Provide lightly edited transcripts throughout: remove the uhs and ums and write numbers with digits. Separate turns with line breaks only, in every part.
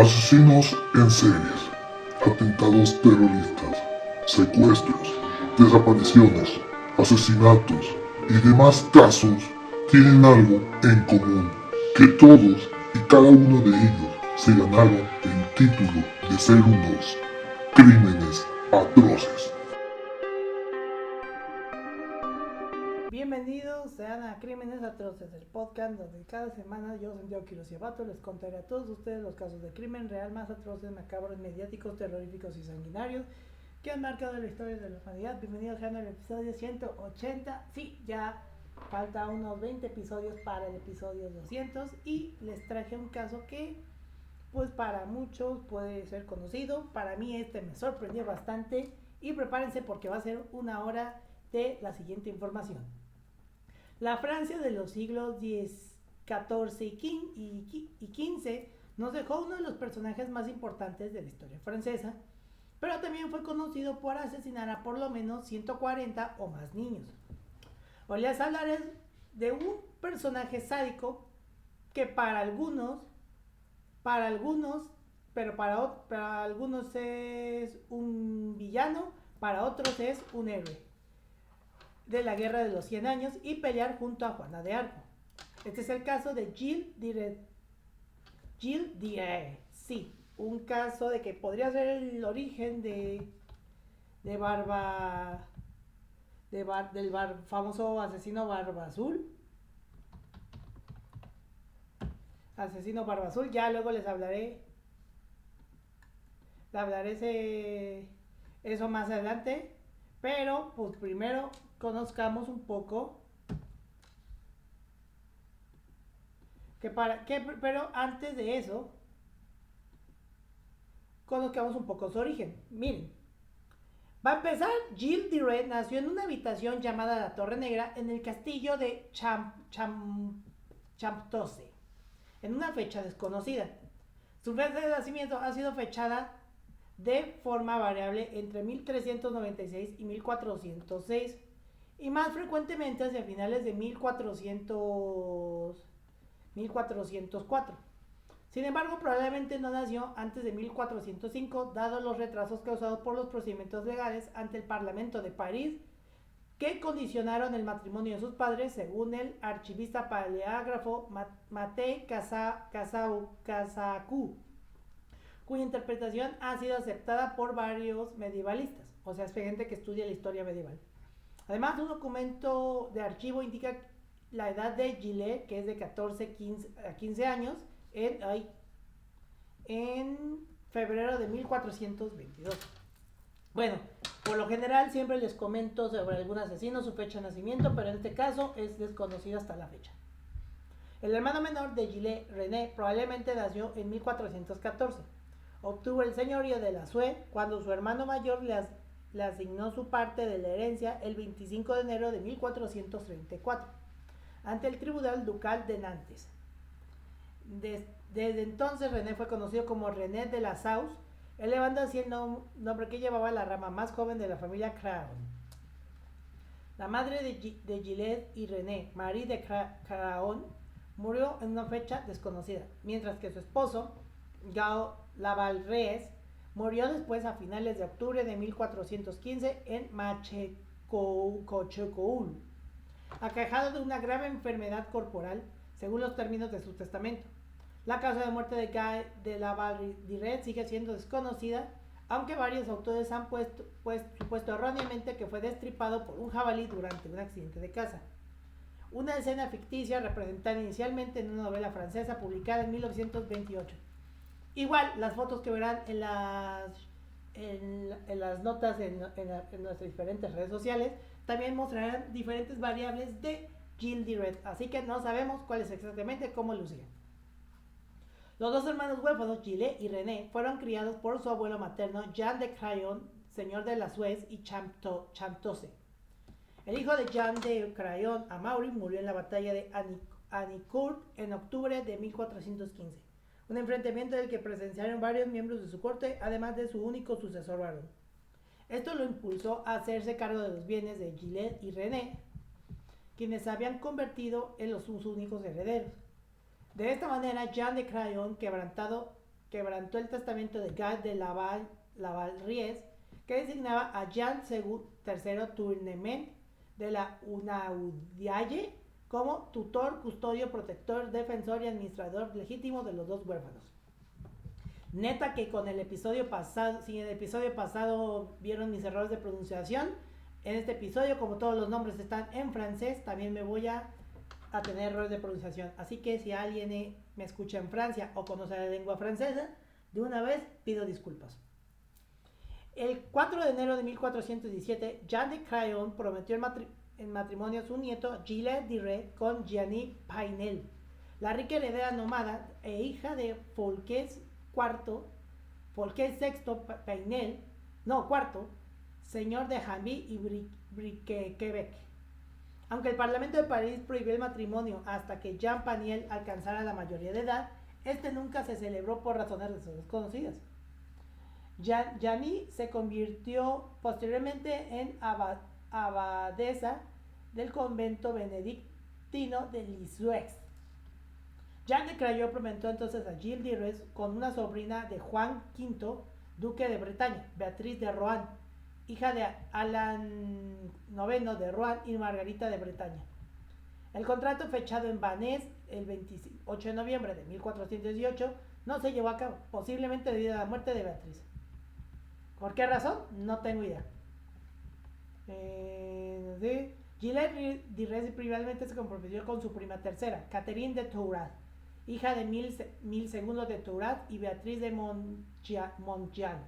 Asesinos en series, atentados terroristas, secuestros, desapariciones, asesinatos y demás casos tienen algo en común, que todos y cada uno de ellos se ganaron el título de ser unos crímenes atroces.
Bienvenidos sean a Crímenes Atroces, el podcast donde cada semana yo, Santiago Quiroz y Abato, les contaré a todos ustedes los casos de crimen real más atroces, macabros, mediáticos, terroríficos y sanguinarios que han marcado la historia de la humanidad. Bienvenidos sean al episodio 180. Sí, ya falta unos 20 episodios para el episodio 200 y les traje un caso que pues para muchos puede ser conocido. Para mí este me sorprendió bastante y prepárense porque va a ser una hora de la siguiente información. La Francia de los siglos X, XIV y XV nos dejó uno de los personajes más importantes de la historia francesa, pero también fue conocido por asesinar a por lo menos 140 o más niños. Hoy les hablaré de un personaje sádico que para algunos, pero para algunos es un villano, para otros es un héroe de la Guerra de los 100 Años y pelear junto a Juana de Arco. Este es el caso de Gilles de Rais. Sí, un caso de que podría ser el origen del famoso asesino Barba Azul. Ya luego les hablaré eso más adelante, pero pues primero conozcamos un poco pero antes de eso conozcamos un poco su origen. Miren, va a empezar. Gilles de Rais nació en una habitación llamada la Torre Negra en el castillo de Champtocé en una fecha desconocida. Su fecha de nacimiento ha sido fechada de forma variable entre 1396 y 1406 y más frecuentemente hacia finales de 1404. Sin embargo, probablemente no nació antes de 1405, dado los retrasos causados por los procedimientos legales ante el Parlamento de París que condicionaron el matrimonio de sus padres, según el archivista paleógrafo Maté Casacú, cuya interpretación ha sido aceptada por varios medievalistas, o sea, es gente que estudia la historia medieval. Además, un documento de archivo indica la edad de Gilles, que es de 14 a 15 años, en febrero de 1422. Bueno, por lo general siempre les comento sobre algún asesino, su fecha de nacimiento, pero en este caso es desconocido hasta la fecha. El hermano menor de Gilles, René, probablemente nació en 1414. Obtuvo el señorío de la Suez cuando su hermano mayor le asignó su parte de la herencia el 25 de enero de 1434 ante el Tribunal Ducal de Nantes. Desde entonces René fue conocido como René de la Sauce, elevando así el nombre que llevaba la rama más joven de la familia Craon. La madre de Gilles y René, Marie de Craon, murió en una fecha desconocida, mientras que su esposo, Gao Lavalrés, murió después a finales de octubre de 1415 en Machecoul, aquejado de una grave enfermedad corporal, según los términos de su testamento. La causa de muerte de Guy de Lavalrés sigue siendo desconocida, aunque varios autores han supuesto erróneamente que fue destripado por un jabalí durante un accidente de caza. Una escena ficticia representada inicialmente en una novela francesa publicada en 1928. Igual, las fotos que verán en las notas en nuestras diferentes redes sociales también mostrarán diferentes variables de Gilles de Rais, así que no sabemos cuál es exactamente cómo lucía. Los dos hermanos huérfanos, Gilles y René, fueron criados por su abuelo materno, Jean de Craon, señor de la Suez y Champtocé. El hijo de Jean de Craon, Amaury, murió en la batalla de Anicourt en octubre de 1415. Un enfrentamiento del que presenciaron varios miembros de su corte, además de su único sucesor varón. Esto lo impulsó a hacerse cargo de los bienes de Gilles y René, quienes se habían convertido en sus únicos herederos. De esta manera, Jean de Craon, quebrantado quebrantó el testamento de Guy de Laval-Ries, que designaba a Jean III Tournement de la Unaudialle como tutor, custodio, protector, defensor y administrador legítimo de los dos huérfanos. Neta que con el episodio pasado, si en el episodio pasado vieron mis errores de pronunciación, en este episodio, como todos los nombres están en francés, también me voy a tener errores de pronunciación. Así que si alguien me escucha en Francia o conoce la lengua francesa, de una vez pido disculpas. El 4 de enero de 1417, Jean de Craon prometió en matrimonio a su nieto Gilles de Rais con Jeanne Painel, la rica heredera nómada e hija de Folqués VI Painel, señor de Jambi y Briquebec. Aunque el Parlamento de París prohibió el matrimonio hasta que Jean Painel alcanzara la mayoría de edad, este nunca se celebró por razones desconocidas. Jeanne se convirtió posteriormente en abadesa del convento benedictino de Lisieux. Jean de Craon prometió entonces a Gilles de Rais con una sobrina de Juan V, duque de Bretaña, Beatriz de Rohan, hija de Alan IX de Rohan y Margarita de Bretaña. El contrato fechado en Vannes el 28 de noviembre de 1418 no se llevó a cabo, posiblemente debido a la muerte de Beatriz. ¿Por qué razón? No tengo idea. Gilles de Rais primeramente se comprometió con su prima tercera, Catherine de Tourade, hija de Mil II de Tourade y Beatriz de Montjean.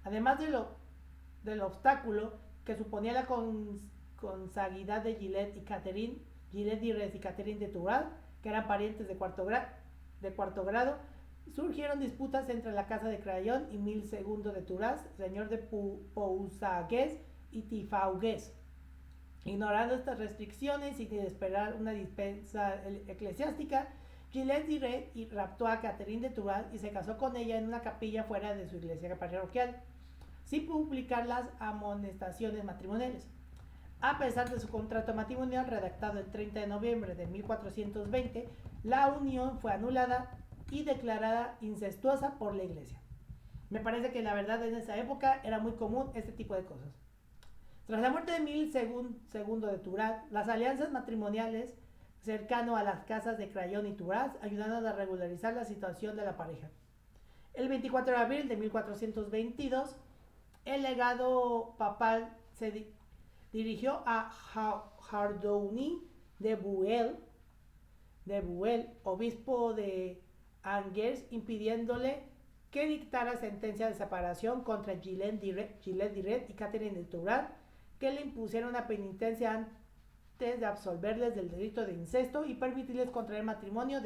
Además del obstáculo que suponía la consanguinidad de Gilles de Rais y Catherine de Tourade, que eran parientes de cuarto grado, surgieron disputas entre la casa de Craon y Mil II de Tourade, señor de Pousagues y Tifaugues. Ignorando estas restricciones y sin esperar una dispensa eclesiástica, Gilles de Rais raptó a Catherine de Tourade y se casó con ella en una capilla fuera de su iglesia parroquial, sin publicar las amonestaciones matrimoniales. A pesar de su contrato matrimonial redactado el 30 de noviembre de 1420, la unión fue anulada y declarada incestuosa por la iglesia. Me parece que la verdad en esa época era muy común este tipo de cosas. Tras la muerte de Mil II de Tourade, las alianzas matrimoniales cercano a las casas de Craon y Tourade ayudaron a regularizar la situación de la pareja. El 24 de abril de 1422, el legado papal se dirigió a Hardouin de Buell, obispo de Angers, impidiéndole que dictara sentencia de separación contra Gilles de Rais y Catherine de Tourade, que le impusieron una penitencia antes de absolverles del delito de incesto y permitirles contraer matrimonio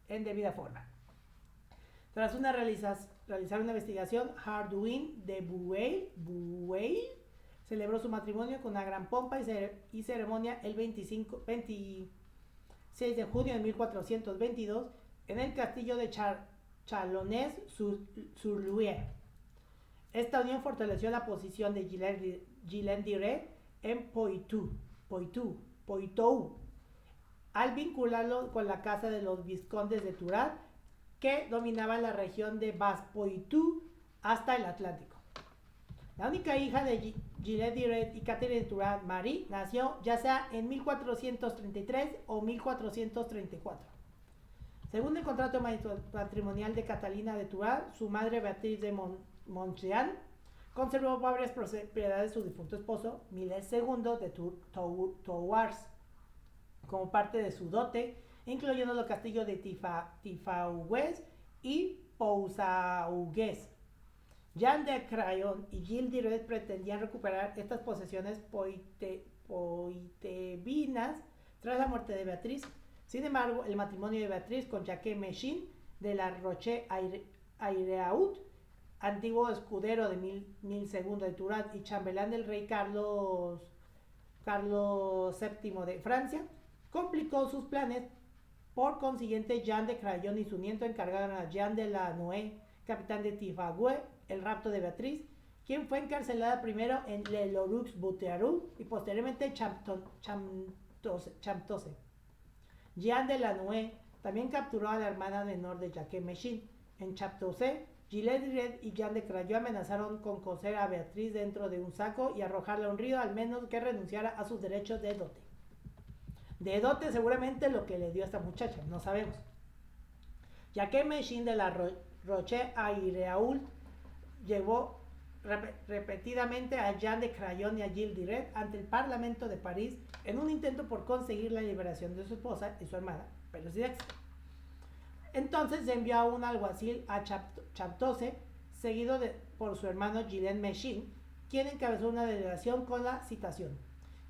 en debida forma. Tras realizar una investigación, Hardouin de Buell celebró su matrimonio con una gran pompa y ceremonia el 26 de junio de 1422 en el castillo de Chalonnes-sur-Loire. Esta unión fortaleció la posición de Gilles de Rais en Poitou, al vincularlo con la casa de los vizcondes de Tourade, que dominaban la región de Bas-Poitou hasta el Atlántico. La única hija de Gilles de Rais y Catherine de Tourade, Marie, nació ya sea en 1433 o 1434. Según el contrato matrimonial de Catalina de Tourade, su madre Beatriz de Montjean conservó varias propiedades de su difunto esposo, Miles II de Thouars, como parte de su dote, incluyendo los castillos de Tifaugues y Pousagues. Jean de Craon y Gilles de Rais pretendían recuperar estas posesiones poitevines tras la muerte de Beatriz. Sin embargo, el matrimonio de Beatriz con Jacques Méchin de la Roche-Aireault, antiguo escudero de Mil II de Tourade y chambelán del rey Carlos VII de Francia, complicó sus planes. Por consiguiente, Jean de Craon y su nieto encargaron a Jean de la Noë, capitán de Tifaugues, el rapto de Beatriz, quien fue encarcelada primero en Le Loroux-Bouteroue y posteriormente en Champtose. Jean de la Noë también capturó a la hermana menor de Jacques Méchin, En Chaptosé, Gilles de Red y Jean de Crayo amenazaron con coser a Beatriz dentro de un saco y arrojarla a un río, al menos que renunciara a sus derechos de dote. De dote seguramente lo que le dio a esta muchacha, no sabemos. Jacques Mechin de la Roche Aireault llevó repetidamente a Jean de Crayon y a Gilles de Red ante el Parlamento de París en un intento por conseguir la liberación de su esposa y su hermana, pero sin éxito. Entonces se envió a un alguacil a Chaptose, seguido por su hermano Gilles Mechin, quien encabezó una delegación con la citación.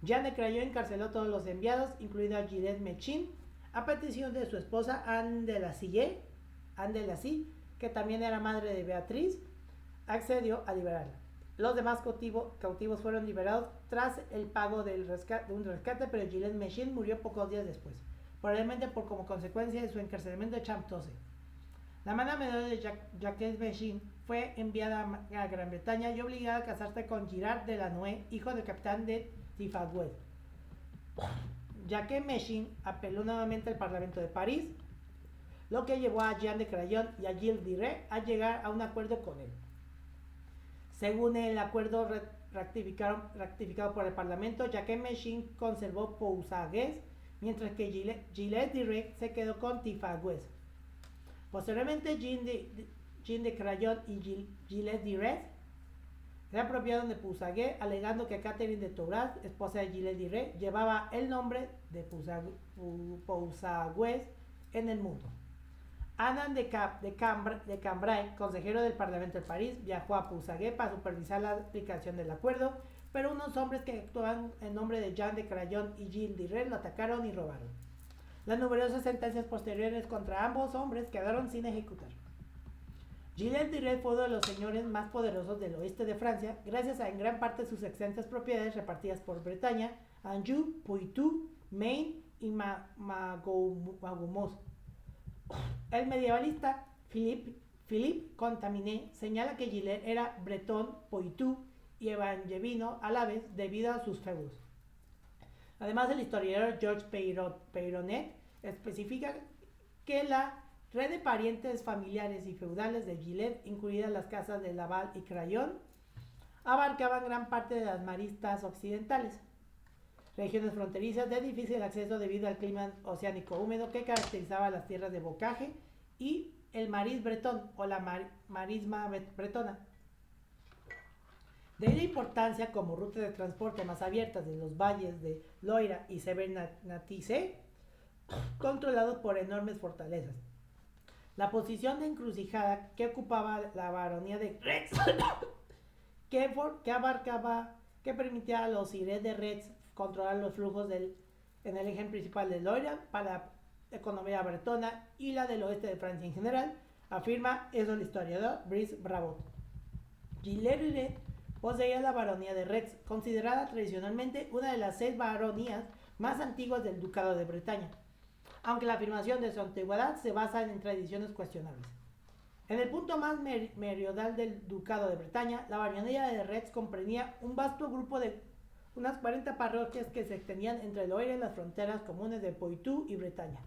Jean de Crayon encarceló a todos los enviados, incluido a Gilles Mechin, a petición de su esposa Anne de Lacy, que también era madre de Beatriz, accedió a liberarla. Los demás cautivos fueron liberados tras el pago de un rescate, pero Gilles Mechin murió pocos días después, probablemente como consecuencia de su encarcelamiento en Chaptose. La hermana menor de Jacques Mechin fue enviada a Gran Bretaña y obligada a casarse con Girard de Lannoy, hijo del capitán de Tifagües. Jacques Mechin apeló nuevamente al Parlamento de París, lo que llevó a Jean de Crayon y a Gilles de Red a llegar a un acuerdo con él. Según el acuerdo ratificado por el Parlamento, Jacques Mechin conservó Pousagues, mientras que Gilles de Red se quedó con Tifagües. Posteriormente, Jean de Crayon y Gilles de Red se apropiaron de Pousagues, alegando que Catherine de Tourras, esposa de Gilles de Red, llevaba el nombre de Pousagues en el mundo. Anne de Cambrai, consejero del Parlamento de París, viajó a Pousagues para supervisar la aplicación del acuerdo, pero unos hombres que actuaban en nombre de Jean de Crayon y Gilles de Red lo atacaron y robaron. Las numerosas sentencias posteriores contra ambos hombres quedaron sin ejecutar. Gilles de Red fue uno de los señores más poderosos del oeste de Francia, gracias a en gran parte sus extensas propiedades repartidas por Bretaña, Anjou, Poitou, Maine y Maguimont. El medievalista Philippe Contaminé señala que Gilles era bretón, Poitou y evangevino a la vez debido a sus feudos. Además, el historiador Georges Peyronnet especifica que la red de parientes familiares y feudales de Gilles, incluidas las casas de Laval y Crayon, abarcaban gran parte de las maristas occidentales, regiones fronterizas de difícil acceso debido al clima oceánico húmedo que caracterizaba las tierras de Bocage y el Maris bretón o la marisma bretona. De ahí la importancia como ruta de transporte más abiertas de los valles de Loira y Severnatise, controlados por enormes fortalezas. La posición de encrucijada que ocupaba la baronía de Retz, que permitía a los Sires de Retz controlar los flujos en el eje principal de Loira para la economía bretona y la del oeste de Francia en general, afirma eso el historiador Brice Brabot. Gilles de Red poseía la baronía de Retz, considerada tradicionalmente una de las 6 baronías más antiguas del ducado de Bretaña, aunque la afirmación de su antigüedad se basa en tradiciones cuestionables. En el punto más meridional del ducado de Bretaña, la baronía de Retz comprendía un vasto grupo de unas 40 parroquias que se extendían entre el oeste y las fronteras comunes de Poitou y Bretaña.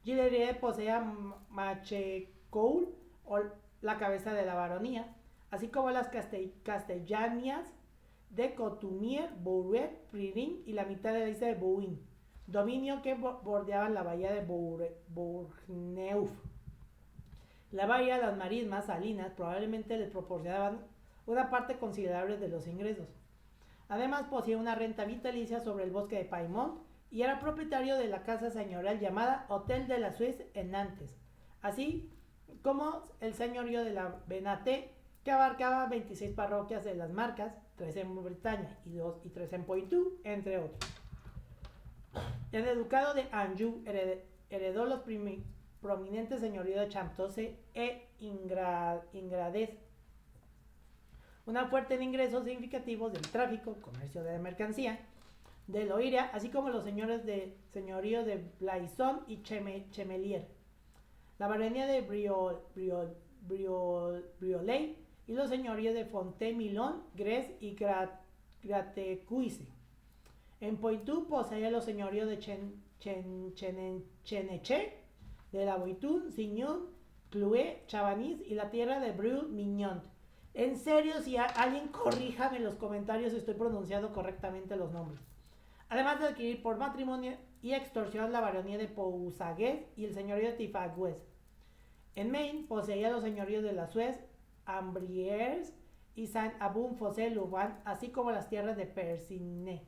Gilles de Red poseía Machecoul, o la cabeza de la baronía, así como las castellanías de Cotumier, Bouret, Pririn y la mitad de la isla de Bouin, dominio que bordeaba la bahía de Bourgneuf. La bahía, las marismas salinas probablemente les proporcionaban una parte considerable de los ingresos. Además poseía una renta vitalicia sobre el bosque de Paimont y era propietario de la casa señorial llamada Hotel de la Suisse en Nantes, así como el señorío de la Benaté, que abarcaba 26 parroquias de las Marcas, 3 en Bretaña y 3 en Poitou, entre otros. En el ducado de Anjou heredó los prominentes señoríos de Champtose e Ingrades, una fuente de ingresos significativos del tráfico, comercio de mercancía, de Loira, así como los señoríos de Blaison y Chemelier, la baronía de Briolet y los señoríos de Fontaine-Milon, Grez y Gratecuisse. En Poitou poseía los señoríos de Cheneché, de la Boitun, Signon, Cloué, Chabanís y la tierra de Brul-Mignon. En serio, si alguien corríjame en los comentarios si estoy pronunciando correctamente los nombres. Además de adquirir por matrimonio y extorsión la baronía de Pousagues y el señorío de Tifagües. En Maine poseía los señoríos de la Suez, Ambriers y Saint-Abun-Fossé-Louvain, así como las tierras de Persigny.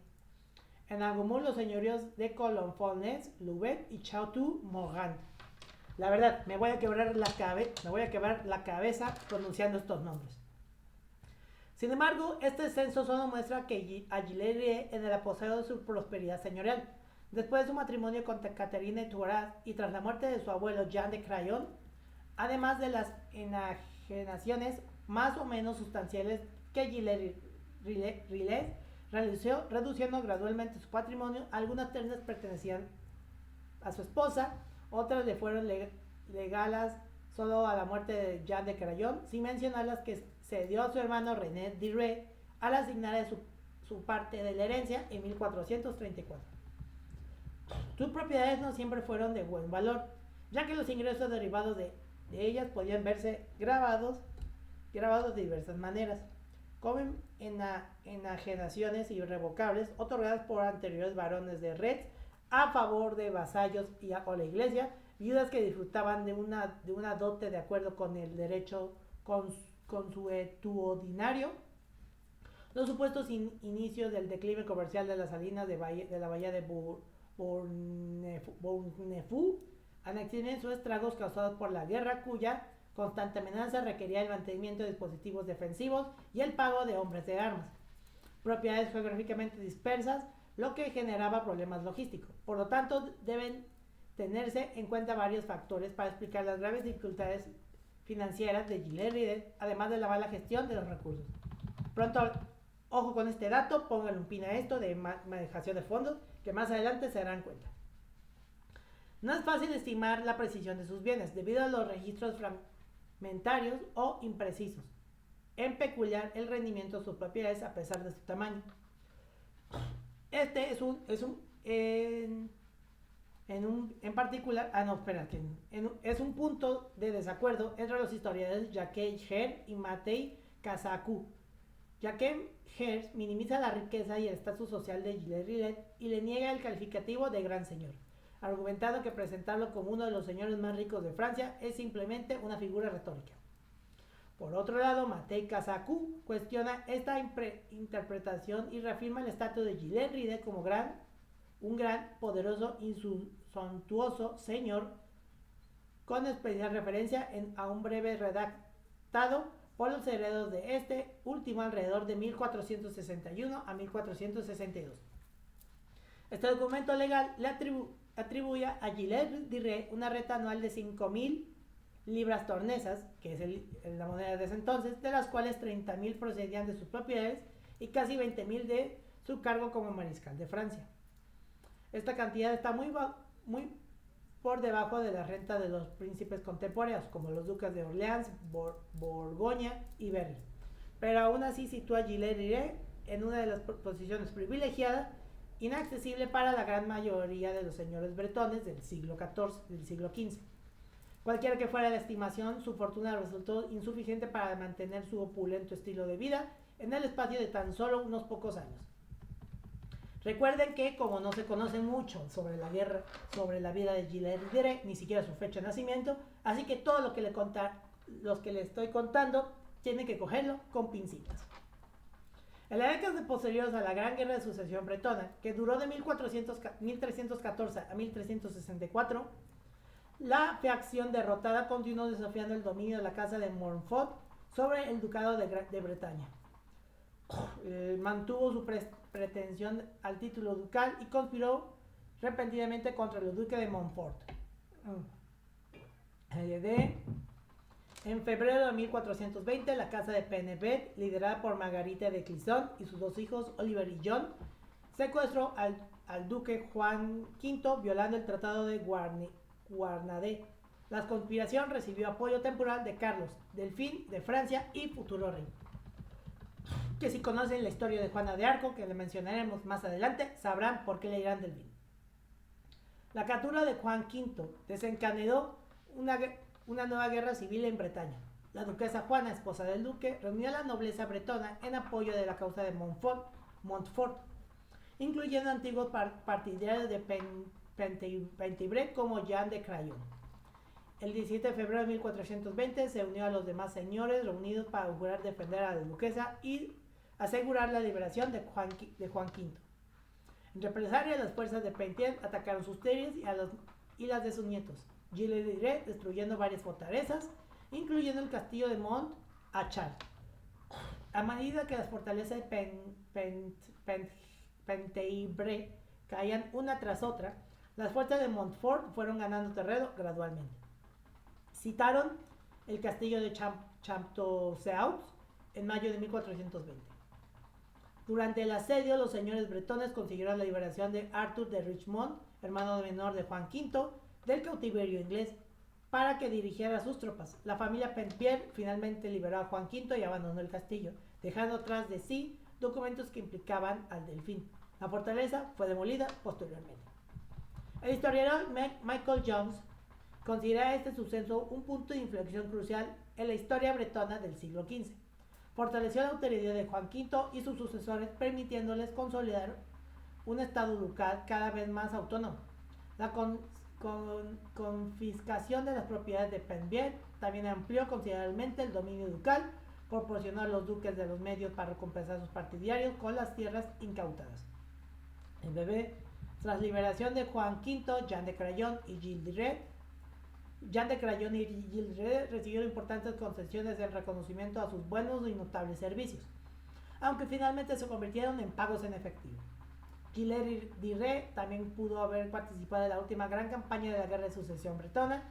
En Angomur los señoríos de Colonfones, Louvet y Château-Morgan. La verdad, me voy a quebrar la cabeza pronunciando estos nombres. Sin embargo, este censo solo muestra que Aguilera en el apogeo de su prosperidad señorial. Después de su matrimonio con Caterina de Touaraz y tras la muerte de su abuelo Jean de Crayon, además de las enajenaciones más o menos sustanciales que Aguilera realizó, reduciendo gradualmente su patrimonio, algunas ternas pertenecían a su esposa, otras le fueron legalas solo a la muerte de Jean de Crayon, sin mencionar las que cedió a su hermano René Diré al asignarle su parte de la herencia en 1434. Sus propiedades no siempre fueron de buen valor, ya que los ingresos derivados de ellas podían verse grabados de diversas maneras, como enajenaciones irrevocables otorgadas por anteriores varones de Retz a favor de vasallos o la iglesia, viudas que disfrutaban de una dote de acuerdo con el derecho consuetudinario, los supuestos inicios del declive comercial de las salinas de la bahía de Bournefu, anexiones o estragos causados por la guerra cuya constante amenaza requería el mantenimiento de dispositivos defensivos y el pago de hombres de armas. Propiedades geográficamente dispersas, lo que generaba problemas logísticos. Por lo tanto, deben tenerse en cuenta varios factores para explicar las graves dificultades financieras de Gilles, además de la mala gestión de los recursos. Pronto, ojo con este dato, pónganle un pin a esto de manejación de fondos, que más adelante se darán cuenta. No es fácil estimar la precisión de sus bienes, debido a los registros fragmentarios o imprecisos, en peculiar el rendimiento de sus propiedades a pesar de su tamaño. Este es un punto de desacuerdo entre los historiadores Jacques Her y Matei Cazacú. Jacques Her minimiza la riqueza y el estatus social de Gilles y le niega el calificativo de gran señor, argumentando que presentarlo como uno de los señores más ricos de Francia es simplemente una figura retórica. Por otro lado, Matei Cazacú cuestiona esta interpretación y reafirma el estatus de Gilles Ride como un gran, poderoso y suntuoso señor, con especial referencia a un breve redactado por los herederos de este último alrededor de 1461 a 1462. Este documento legal le atribuye a Gilles Ride una renta anual de 5.000 libras tornesas, que es la moneda de ese entonces, de las cuales 30.000 procedían de sus propiedades y casi 20.000 de su cargo como mariscal de Francia. Esta cantidad está muy por debajo de la renta de los príncipes contemporáneos, como los duques de Orleans, Borgoña y Berry, pero aún así sitúa a Gilles Ride en una de las posiciones privilegiadas, inaccesible para la gran mayoría de los señores bretones del siglo XV. Cualquiera que fuera la estimación, su fortuna resultó insuficiente para mantener su opulento estilo de vida en el espacio de tan solo unos pocos años. Recuerden que como no se conoce mucho sobre la vida de Gilles Ride, ni siquiera su fecha de nacimiento, así que todo lo que le estoy contando tienen que cogerlo con pincitas. En las décadas posteriores a la Gran Guerra de Sucesión Bretona, que duró de 1314 a 1364, la facción derrotada continuó desafiando el dominio de la casa de Montfort sobre el ducado de Bretaña. Mantuvo su pretensión al título ducal y conspiró repentinamente contra el duque de Montfort. En febrero de 1420, la casa de Pennevet, liderada por Margarita de Clisson y sus dos hijos Oliver y John, secuestró al duque Juan V, violando el tratado de Guarnadé. La conspiración recibió apoyo temporal de Carlos Delfín de Francia y futuro rey, que si conocen la historia de Juana de Arco, que le mencionaremos más adelante, sabrán por qué le dirán Delfín. La captura de Juan V desencadenó una nueva guerra civil en Bretaña. La duquesa Juana, esposa del duque, reunió a la nobleza bretona en apoyo de la causa de Montfort, incluyendo antiguos partidarios de Penthièvre como Jean de Crayon. El 17 de febrero de 1420 se unió a los demás señores reunidos para jurar defender a la duquesa y asegurar la liberación de Juan V. En represalia, las fuerzas de Penthièvre atacaron sus tierras y las de sus nietos, Gilles de Rais, destruyendo varias fortalezas, incluyendo el castillo de Mont-Achard. A medida que las fortalezas de Penthièvre caían una tras otra, las fuerzas de Montfort fueron ganando terreno gradualmente. Citaron el castillo de Champtocéaux en mayo de 1420. Durante el asedio, los señores bretones consiguieron la liberación de Arthur de Richmond, hermano menor de Juan V, del cautiverio inglés, para que dirigiera sus tropas. La familia Penthièvre finalmente liberó a Juan V y abandonó el castillo, dejando tras de sí documentos que implicaban al delfín. La fortaleza fue demolida posteriormente. El historiador Michael Jones considera este suceso un punto de inflexión crucial en la historia bretona del siglo XV. Fortaleció la autoridad de Juan V y sus sucesores, permitiéndoles consolidar un estado ducal cada vez más autónomo. La confiscación de las propiedades de Penthièvre también amplió considerablemente el dominio ducal, proporcionó a los duques de los medios para recompensar a sus partidarios con las tierras incautadas. En breve, tras liberación de Juan V, Jean de Crayon y Gilles de Rais, recibieron importantes concesiones en reconocimiento a sus buenos y notables servicios, aunque finalmente se convirtieron en pagos en efectivo. Gilles de Rais también pudo haber participado en la última gran campaña de la Guerra de Sucesión Bretona,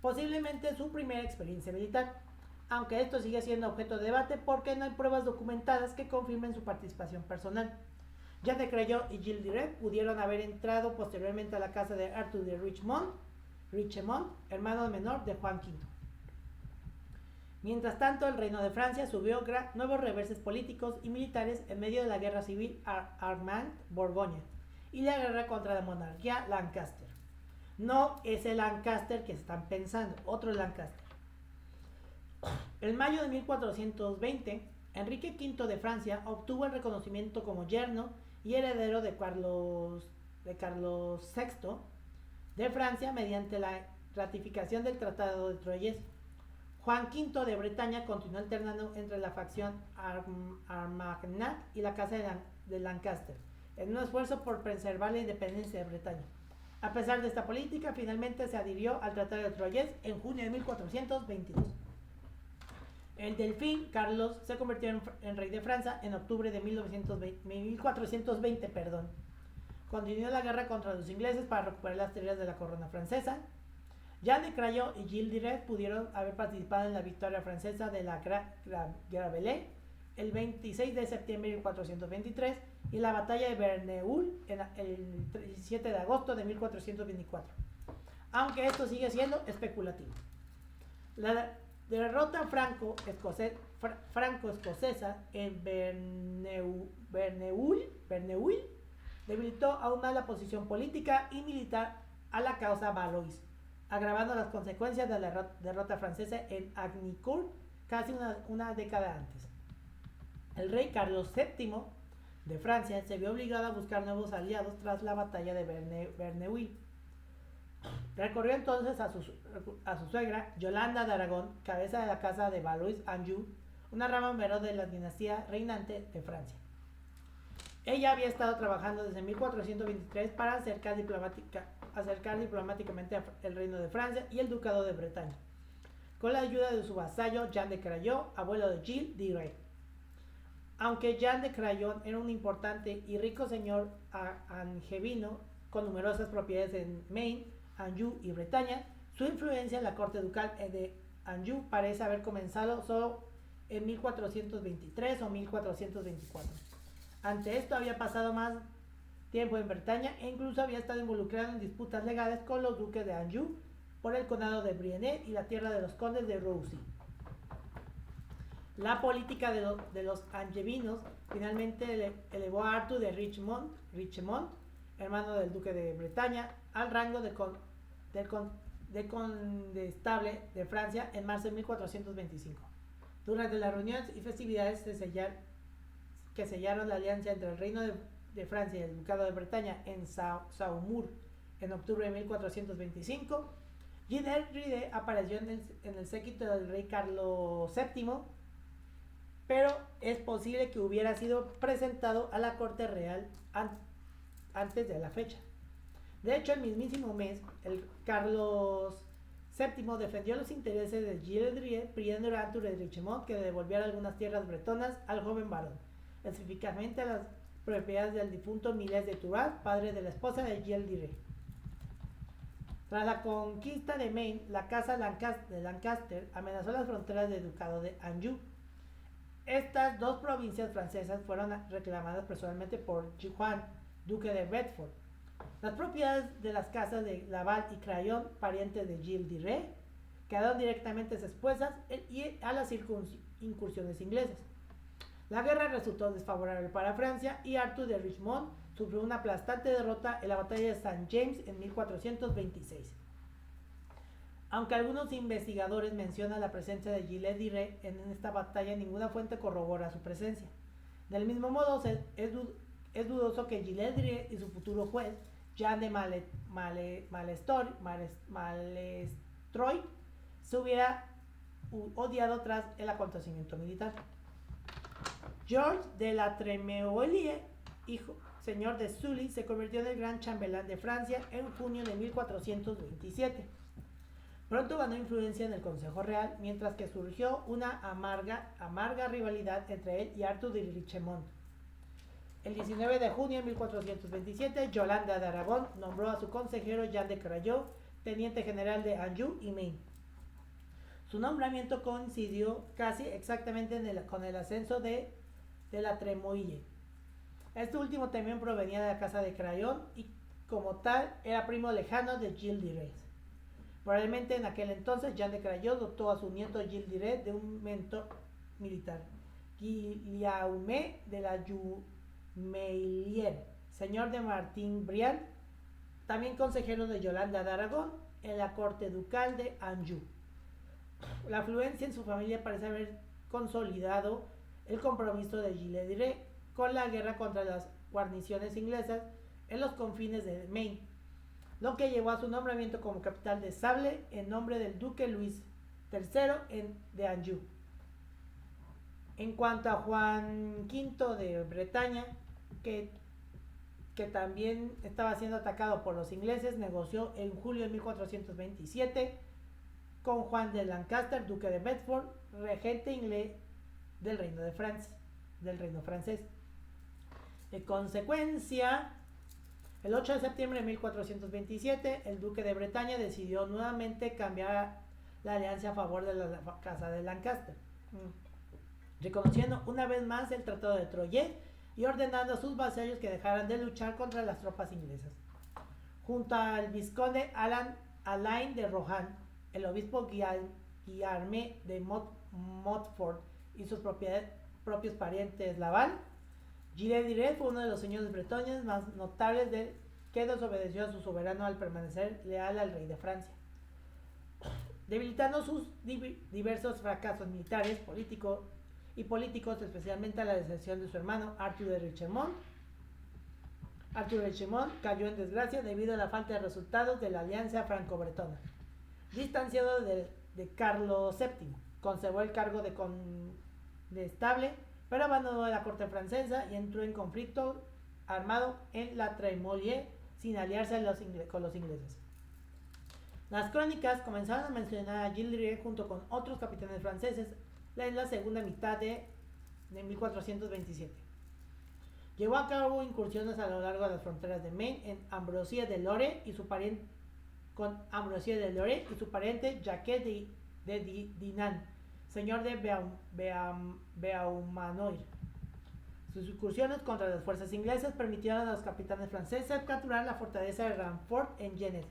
posiblemente su primera experiencia militar, aunque esto sigue siendo objeto de debate porque no hay pruebas documentadas que confirmen su participación personal. Jean de Crayon y Gilles de Rais pudieron haber entrado posteriormente a la casa de Arthur de Richmond, hermano menor de Juan V. Mientras tanto, el reino de Francia subió nuevos reverses políticos y militares en medio de la guerra civil Armand-Borgoña y la guerra contra la monarquía Lancaster. No es el Lancaster que están pensando, otro Lancaster. En mayo de 1420, Enrique V de Francia obtuvo el reconocimiento como yerno y heredero de Carlos VI de Francia mediante la ratificación del Tratado de Troyes. Juan V de Bretaña continuó alternando entre la facción Armagnac y la casa de Lancaster, en un esfuerzo por preservar la independencia de Bretaña. A pesar de esta política, finalmente se adhirió al Tratado de Troyes en junio de 1422. El delfín Carlos se convirtió en rey de Francia en octubre de 1420. Continuó la guerra contra los ingleses para recuperar las tierras de la corona francesa. Jean de Crayon y Gilles de Rais pudieron haber participado en la victoria francesa de la Gravelines el 26 de septiembre de 1423 y la batalla de Verneuil el 17 de agosto de 1424, aunque esto sigue siendo especulativo. La derrota franco-escocesa en Verneuil debilitó aún más la posición política y militar a la causa Valois, agravando las consecuencias de la derrota francesa en Agnicourt casi una década antes. El rey Carlos VII de Francia se vio obligado a buscar nuevos aliados tras la batalla de Verneuil. Recorrió entonces a su suegra, Yolanda de Aragón, cabeza de la casa de Valois-Anjou, una rama menor de la dinastía reinante de Francia. Ella había estado trabajando desde 1423 para acercar diplomáticamente el reino de Francia y el ducado de Bretaña, con la ayuda de su vasallo Jean de Crayon, abuelo de Gilles de Rais. Aunque Jean de Crayon era un importante y rico señor angevino con numerosas propiedades en Maine, Anjou y Bretaña, su influencia en la corte ducal de Anjou parece haber comenzado solo en 1423 o 1424. Ante esto había pasado más tiempo en Bretaña e incluso había estado involucrado en disputas legales con los duques de Anjou por el condado de Brienne y la tierra de los condes de Roussy. La política de los angevinos finalmente elevó a Arthur de Richmond, hermano del duque de Bretaña, al rango condestable de Francia en marzo de 1425. Durante las reuniones y festividades que sellaron la alianza entre el Reino de Francia y el Ducado de Bretaña en Saumur en octubre de 1425, Gilles de Ride apareció en el séquito del rey Carlos VII, pero es posible que hubiera sido presentado a la corte real antes de la fecha. De hecho, el mismísimo mes, el Carlos VII defendió los intereses de Gilles de Ride pidiendo a Arthur de Richemont que devolviera algunas tierras bretonas al joven barón, específicamente a las propiedades del difunto Milés de Touraine, padre de la esposa de Gilles de Ride. Tras la conquista de Maine, la casa de Lancaster amenazó las fronteras del ducado de Anjou. Estas dos provincias francesas fueron reclamadas personalmente por Juan, duque de Bedford. Las propiedades de las casas de Laval y Crayon, parientes de Gilles de Ride, quedaron directamente expuestas a las incursiones inglesas. La guerra resultó desfavorable para Francia y Arthur de Richemont sufrió una aplastante derrota en la batalla de St. James en 1426. Aunque algunos investigadores mencionan la presencia de Gilles de Ride en esta batalla, ninguna fuente corrobora su presencia. Del mismo modo, es dudoso que Gilles de Ride y su futuro juez, Jean de Malestroit, se hubiera odiado tras el acontecimiento militar. Georges de la Tremouille, señor de Sully, se convirtió en el gran chambelán de Francia en junio de 1427. Pronto ganó influencia en el Consejo Real, mientras que surgió una amarga rivalidad entre él y Arthur de Richemont. El 19 de junio de 1427, Yolanda de Aragón nombró a su consejero Jean de Crayon teniente general de Anjou y Maine. Su nombramiento coincidió casi exactamente con el ascenso de la Tremouille. Este último también provenía de la casa de Crayon y como tal era primo lejano de Gilles de Ride. Probablemente en aquel entonces Jean de Crayon dotó a su nieto Gilles de Ride de un mentor militar, Guillaume de la Jumeillière, señor de Martin-Briand, también consejero de Yolanda de Aragón en la corte ducal de Anjou. La afluencia en su familia parece haber consolidado el compromiso de Gilles de Ride con la guerra contra las guarniciones inglesas en los confines de Maine, lo que llevó a su nombramiento como capital de Sable en nombre del duque Luis III de Anjou. En cuanto a Juan V de Bretaña, que también estaba siendo atacado por los ingleses, negoció en julio de 1427 con Juan de Lancaster, duque de Bedford, regente inglés del reino francés. En consecuencia, el 8 de septiembre de 1427, el duque de Bretaña decidió nuevamente cambiar la alianza a favor de la casa de Lancaster, reconociendo una vez más el Tratado de Troyes y ordenando a sus vasallos que dejaran de luchar contra las tropas inglesas. Junto al vizconde Alain de Rohan, el obispo Guillarme de Montfort y sus propios parientes Laval, Gilles de Ride fue uno de los señores bretones más notables que desobedeció a su soberano al permanecer leal al rey de Francia. Debilitando sus diversos fracasos militares, políticos, especialmente a la deserción de su hermano Arthur de Richemont. Arthur de Richemont cayó en desgracia debido a la falta de resultados de la alianza franco-bretona. Distanciado de Carlos VII, conservó el cargo de condestable, pero abandonó la corte francesa y entró en conflicto armado en la Tremouille sin aliarse con los ingleses. Las crónicas comenzaron a mencionar a Gilles de Ride junto con otros capitanes franceses en la segunda mitad de 1427. Llevó a cabo incursiones a lo largo de las fronteras de Maine en Ambrosie de Lore y su pariente Jacques de Dinan, señor de Beaumanoir. Sus incursiones contra las fuerzas inglesas permitieron a los capitanes franceses capturar la fortaleza de Ranfort en Genet.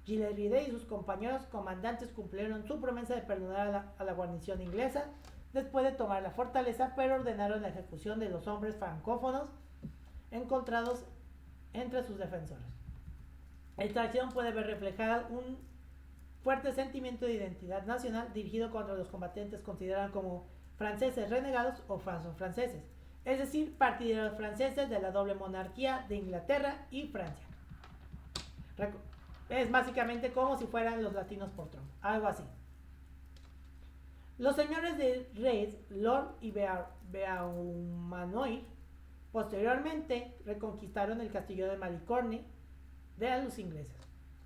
Gilles de Ride y sus compañeros comandantes cumplieron su promesa de perdonar a la guarnición inglesa después de tomar la fortaleza, pero ordenaron la ejecución de los hombres francófonos encontrados entre sus defensores. Esta acción puede ver reflejada fuerte sentimiento de identidad nacional dirigido contra los combatientes considerados como franceses renegados o franceses, es decir, partidarios franceses de la doble monarquía de Inglaterra y Francia. Es básicamente como si fueran los latinos por Trump, algo así. Los señores de Reims, Lord y Beaumanoir, posteriormente reconquistaron el castillo de Malicorne de los ingleses.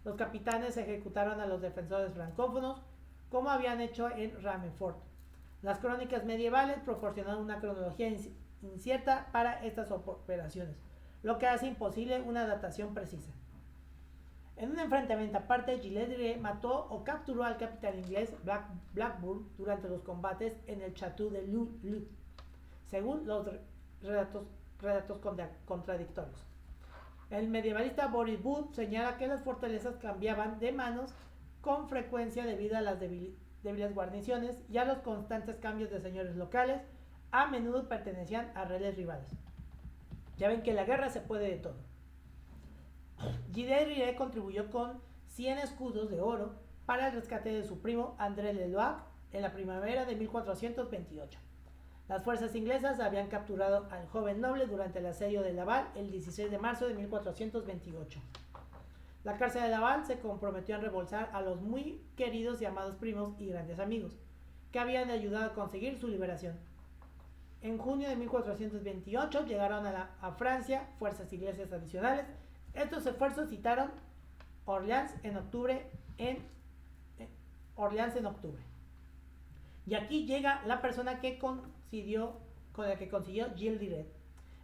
Los capitanes ejecutaron a los defensores francófonos como habían hecho en Ramefort. Las crónicas medievales proporcionan una cronología incierta para estas operaciones, lo que hace imposible una datación precisa. En un enfrentamiento aparte, Gilles mató o capturó al capitán inglés Blackburn durante los combates en el Château de Lut, según los relatos contradictorios. El medievalista Boris Wood señala que las fortalezas cambiaban de manos con frecuencia debido a las débiles guarniciones y a los constantes cambios de señores locales, a menudo pertenecían a redes rivales. Ya ven que en la guerra se puede de todo. Gilles contribuyó con 100 escudos de oro para el rescate de su primo André Leloir en la primavera de 1428. Las fuerzas inglesas habían capturado al joven noble durante el asedio de Laval el 16 de marzo de 1428. La cárcel de Laval se comprometió a reembolsar a los muy queridos y amados primos y grandes amigos, que habían ayudado a conseguir su liberación. En junio de 1428 llegaron a Francia fuerzas inglesas adicionales. Estos esfuerzos citaron Orleans en octubre. Y aquí llega la persona con la que consiguió Gilles de Rais.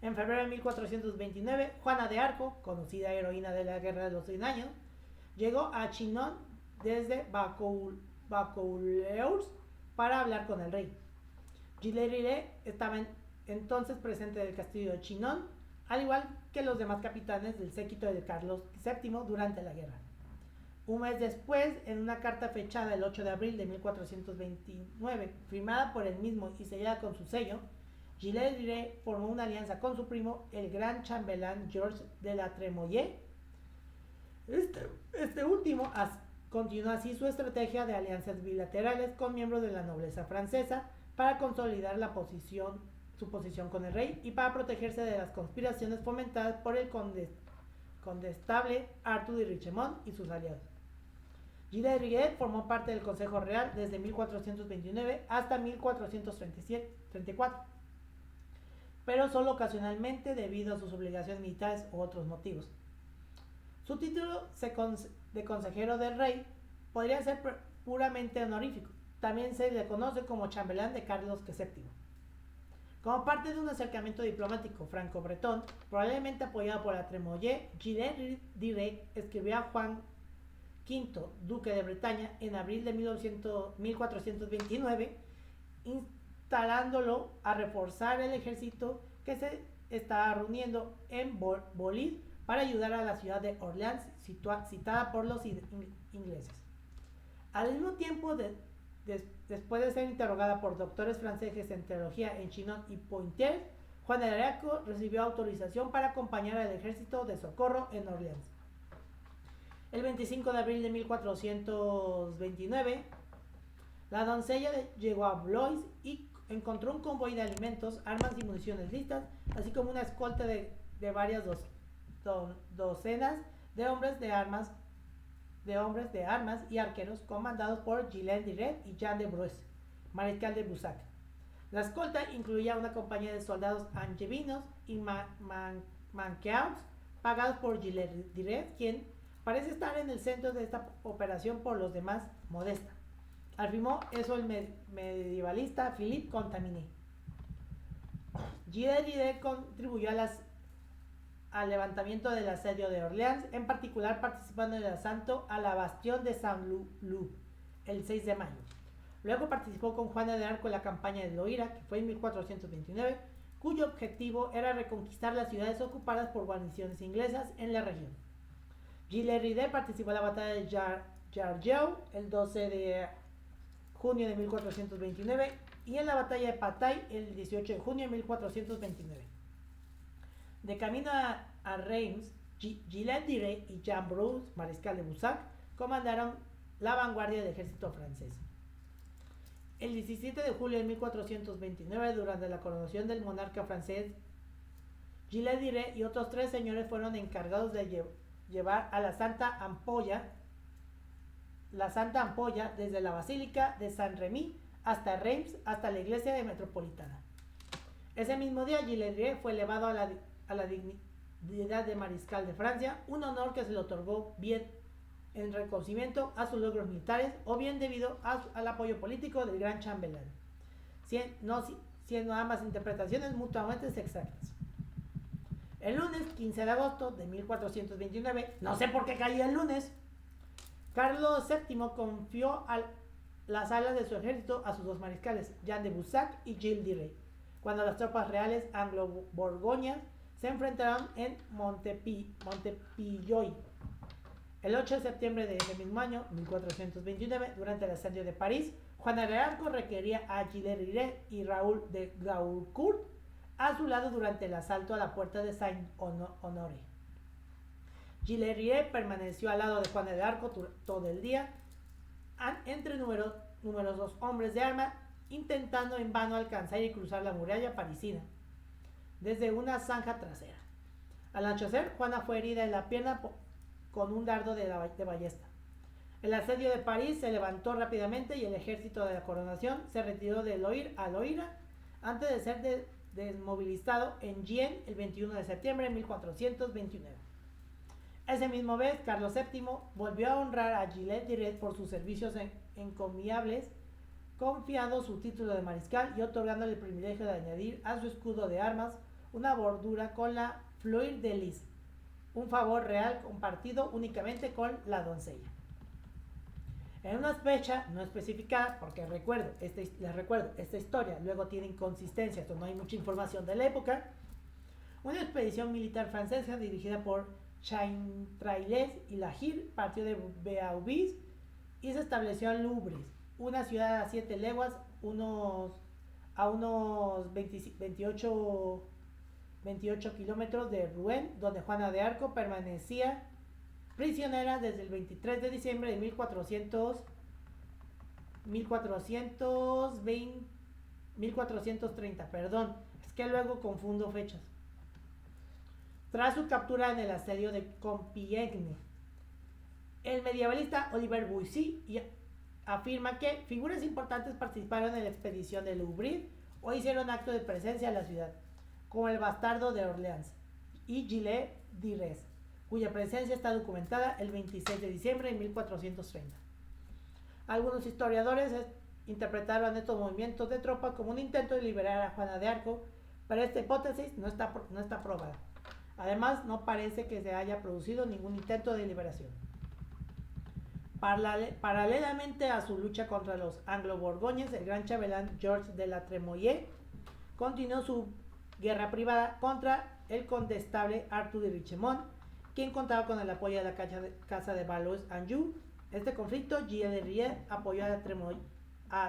En febrero de 1429, Juana de Arco, conocida heroína de la Guerra de los 100 años, llegó a Chinon desde Vaucouleurs para hablar con el rey. Gilles de Rais estaba entonces presente en el castillo de Chinon, al igual que los demás capitanes del séquito de Carlos VII durante la guerra. Un mes después, en una carta fechada el 8 de abril de 1429, firmada por él mismo y sellada con su sello, Gilles de Rais formó una alianza con su primo, el gran chambelán Georges de la Trémoille. Este último continuó así su estrategia de alianzas bilaterales con miembros de la nobleza francesa para consolidar su posición con el rey y para protegerse de las conspiraciones fomentadas por el condestable Arthur de Richemont y sus aliados. Gilles de Rais formó parte del Consejo Real desde 1429 hasta 1434, pero solo ocasionalmente debido a sus obligaciones militares u otros motivos. Su título de consejero del rey podría ser puramente honorífico. También se le conoce como chambelán de Carlos VII. Como parte de un acercamiento diplomático franco-bretón, probablemente apoyado por la Trémoille, Gilles de Rais escribió a Juan V, duque de Bretaña, en abril de 1429, instalándolo a reforzar el ejército que se estaba reuniendo en Bolís para ayudar a la ciudad de Orleans, citada por los ingleses. Al mismo tiempo, después de ser interrogada por doctores franceses en teología en Chinon y Poitiers, Juana de Arco recibió autorización para acompañar al ejército de socorro en Orleans. El 25 de abril de 1429, la doncella llegó a Blois y encontró un convoy de alimentos, armas y municiones listas, así como una escolta de varias docenas de hombres de armas y arqueros comandados por Gilles de Rais y Jean de Bruce, mariscal de Bussac. La escolta incluía una compañía de soldados angevinos y manqueados pagados por Gilles de Rais, quien parece estar en el centro de esta operación, por los demás modesta. Afirmó eso el medievalista Philippe Contaminé. Gilles de Rais contribuyó al levantamiento del asedio de Orleans, en particular participando en el asalto a la bastión de Saint-Loup el 6 de mayo. Luego participó con Juana de Arco en la campaña de Loira, que fue en 1429, cuyo objetivo era reconquistar las ciudades ocupadas por guarniciones inglesas en la región. Gilles de Rais participó en la batalla de Jargeau el 12 de junio de 1429 y en la batalla de Patay el 18 de junio de 1429. De camino a Reims, Gilles de Rais y Jean Bruce, mariscal de Bussac, comandaron la vanguardia del ejército francés. El 17 de julio de 1429, durante la coronación del monarca francés, Gilles de Rais y otros 3 señores fueron encargados de llevar a la Santa Ampolla desde la Basílica de Saint-Rémy hasta Reims, hasta la iglesia de Metropolitana. Ese mismo día, Gilles de Rais fue elevado a la dignidad de mariscal de Francia, un honor que se le otorgó bien en reconocimiento a sus logros militares o bien debido al apoyo político del gran chambelán, siendo ambas interpretaciones mutuamente exactas. El lunes 15 de agosto de 1429, no sé por qué caía el lunes, Carlos VII confió las alas de su ejército a sus 2 mariscales, Jean de Bussac y Gilles de Rais, cuando las tropas reales anglo-borgoñas se enfrentaron en Montpellier. El 8 de septiembre de ese mismo año, 1429, durante el asedio de París, Juana de Arco requería a Gilles de Rais y Raúl de Gaucourt a su lado durante el asalto a la puerta de Saint-Honoré. Gilles de Rais permaneció al lado de Juana de Arco todo el día, entre numerosos hombres de arma, intentando en vano alcanzar y cruzar la muralla parisina desde una zanja trasera. Al anochecer, Juana fue herida en la pierna con un dardo de ballesta. El asedio de París se levantó rápidamente y el ejército de la coronación se retiró de Loira antes de ser desmovilizado en Gien el 21 de septiembre de 1429. Ese mismo mes, Carlos VII volvió a honrar a Gilles de Rais por sus servicios encomiables, confiando su título de mariscal y otorgándole el privilegio de añadir a su escudo de armas una bordura con la fleur de lis, un favor real compartido únicamente con la doncella. En una fecha no especificada, porque les recuerdo, esta historia luego tiene inconsistencias o no hay mucha información de la época, una expedición militar francesa dirigida por Chantrailes y Lahier partió de Beauvais y se estableció en Loubris, una ciudad a 7 leguas, a unos 28 kilómetros de Rouen, donde Juana de Arco permanecía prisionera desde el 23 de diciembre de 1430, perdón, es que luego confundo fechas. Tras su captura en el asedio de Compiègne, el medievalista Oliver Boissy afirma que figuras importantes participaron en la expedición de Loubris o hicieron acto de presencia en la ciudad, como el bastardo de Orleans y Gilles de Rais, cuya presencia está documentada el 26 de diciembre de 1430. Algunos historiadores interpretaron estos movimientos de tropa como un intento de liberar a Juana de Arco, pero esta hipótesis no está probada. Además, no parece que se haya producido ningún intento de liberación. Paralelamente a su lucha contra los anglo-borgoñes, el gran chambelán Georges de la Tremoille continuó su guerra privada contra el condestable Arthur de Richemont, quien contaba con el apoyo de la casa de Valois-Anjou. Este conflicto, Gilles de Rais apoyó a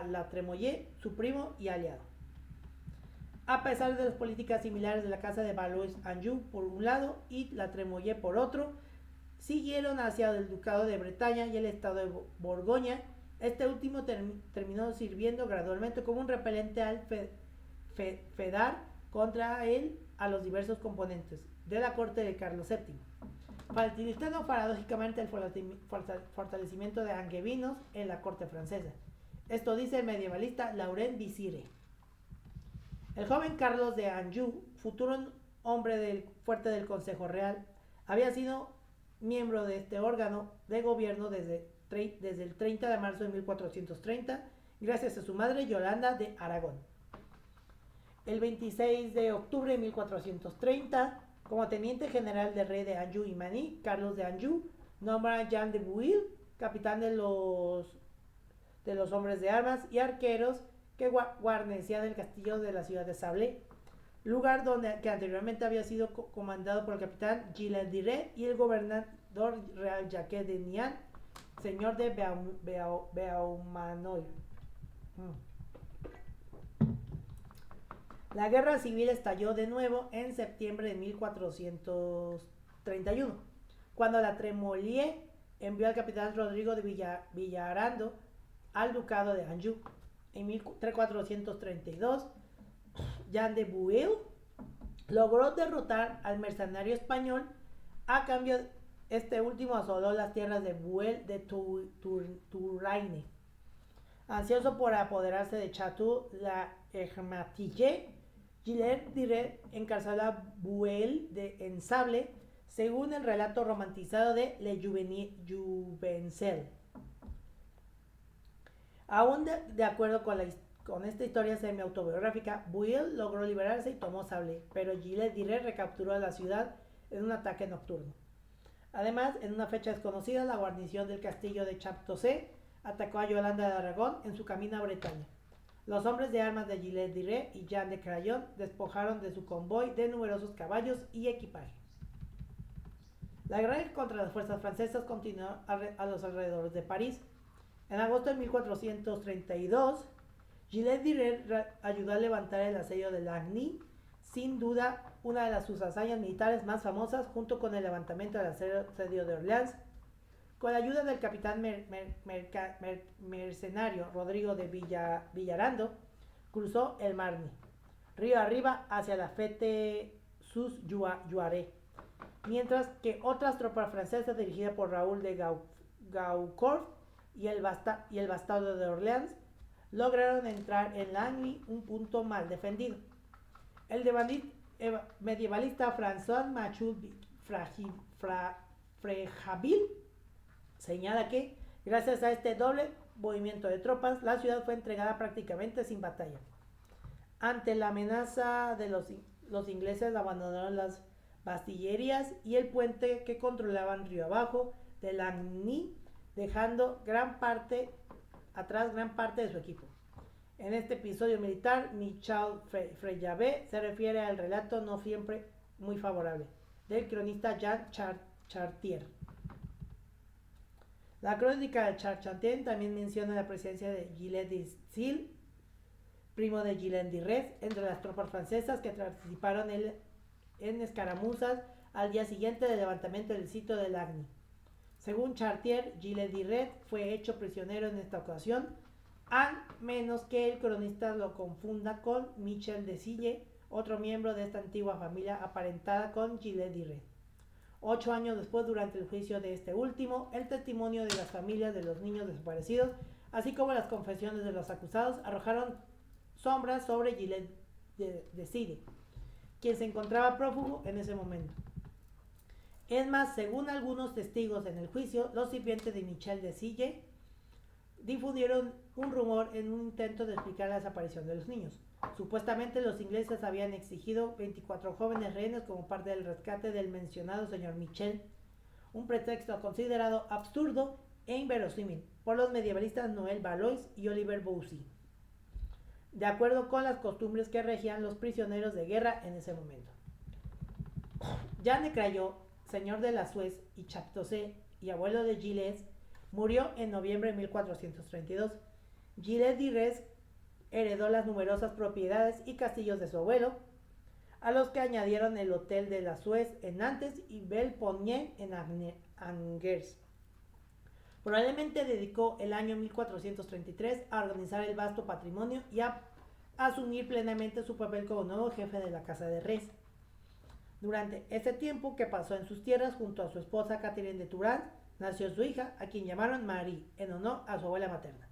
la Tremoille, su primo y aliado. A pesar de las políticas similares de la casa de Valois-Anjou por un lado y la Tremoille por otro, siguieron hacia el ducado de Bretaña y el estado de Borgoña. Este último terminó sirviendo gradualmente como un repelente al fedar contra él a los diversos componentes de la corte de Carlos VII, facilitando paradójicamente el fortalecimiento de angevines en la corte francesa. Esto dice el medievalista Laurent Vizire. El joven Carlos de Anjou, futuro hombre fuerte del Consejo Real, había sido miembro de este órgano de gobierno desde el 30 de marzo de 1430, gracias a su madre Yolanda de Aragón. El 26 de octubre de 1430, como teniente general del rey de Anjou y Maní, Carlos de Anjou nombra a Jean de Bouille capitán de los hombres de armas y arqueros que guarnecían el castillo de la ciudad de Sablé, lugar que anteriormente había sido comandado por el capitán Gilles de Rais y el gobernador real Jacques de Nian, señor de Beaumanoir. La guerra civil estalló de nuevo en septiembre de 1431, cuando la Tremoille envió al capitán Rodrigo de Villarando al ducado de Anjou. En 1432, Jean de Bouille logró derrotar al mercenario español. A cambio, este último asoló las tierras de Bouille de Touraine. Ansioso por apoderarse de Château l'Hermitage, Gilles Diret encarceló a Bouille en Sable, según el relato romantizado de Le Jouvencel. Aún de acuerdo con esta historia semi-autobiográfica, Bouille logró liberarse y tomó Sable, pero Gilles Diret recapturó la ciudad en un ataque nocturno. Además, en una fecha desconocida, la guarnición del castillo de Chaptocé atacó a Yolanda de Aragón en su camino a Bretaña. Los hombres de armas de Gilles Diret y Jean de Crayon despojaron de su convoy de numerosos caballos y equipaje. La guerra contra las fuerzas francesas continuó a los alrededores de París. En agosto de 1432, Gilles Diret ayudó a levantar el asedio de Lagny, sin duda una de sus hazañas militares más famosas, junto con el levantamiento del asedio de Orleans. Con la ayuda del capitán mercenario Rodrigo de Villarando, cruzó el Marne, río arriba, hacia la Fête-sous-Jouarre, mientras que otras tropas francesas dirigidas por Raúl de Gaucourt y el bastardo de Orleans lograron entrar en Lagny, un punto mal defendido. El medievalista François Machaut Frejaville señala que, gracias a este doble movimiento de tropas, la ciudad fue entregada prácticamente sin batalla. Ante la amenaza de los ingleses abandonaron las bastillerías y el puente que controlaban río abajo de Lagny, dejando gran parte de su equipo. En este episodio militar, Michel Frejave se refiere al relato no siempre muy favorable del cronista Jean Chartier. La crónica de Chartier también menciona la presencia de Gilles d'Isle, primo de Gilles Diret, entre las tropas francesas que participaron en escaramuzas al día siguiente del levantamiento del sitio de Lagny. Según Chartier, Gilles Diret fue hecho prisionero en esta ocasión, a menos que el cronista lo confunda con Michel de Sille, otro miembro de esta antigua familia aparentada con Gilles Diret. 8 años después, durante el juicio de este último, el testimonio de las familias de los niños desaparecidos, así como las confesiones de los acusados, arrojaron sombras sobre Gilles de Sille, quien se encontraba prófugo en ese momento. Es más, según algunos testigos en el juicio, los sirvientes de Michel de Sille difundieron un rumor en un intento de explicar la desaparición de los niños. Supuestamente los ingleses habían exigido 24 jóvenes rehenes como parte del rescate del mencionado señor Michel, un pretexto considerado absurdo e inverosímil por los medievalistas Noël Valois y Oliver Bousy, de acuerdo con las costumbres que regían los prisioneros de guerra en ese momento. Jean de Crayon, señor de la Suez y Chaptocé y abuelo de Gilles, murió en noviembre de 1432. Gilles Diret heredó las numerosas propiedades y castillos de su abuelo, a los que añadieron el Hotel de la Suez en Nantes y Belle-Ponnier en Angers. Probablemente dedicó el año 1433 a organizar el vasto patrimonio y a asumir plenamente su papel como nuevo jefe de la Casa de Reyes. Durante ese tiempo que pasó en sus tierras junto a su esposa Catherine de Turán, nació su hija, a quien llamaron Marie, en honor a su abuela paterna.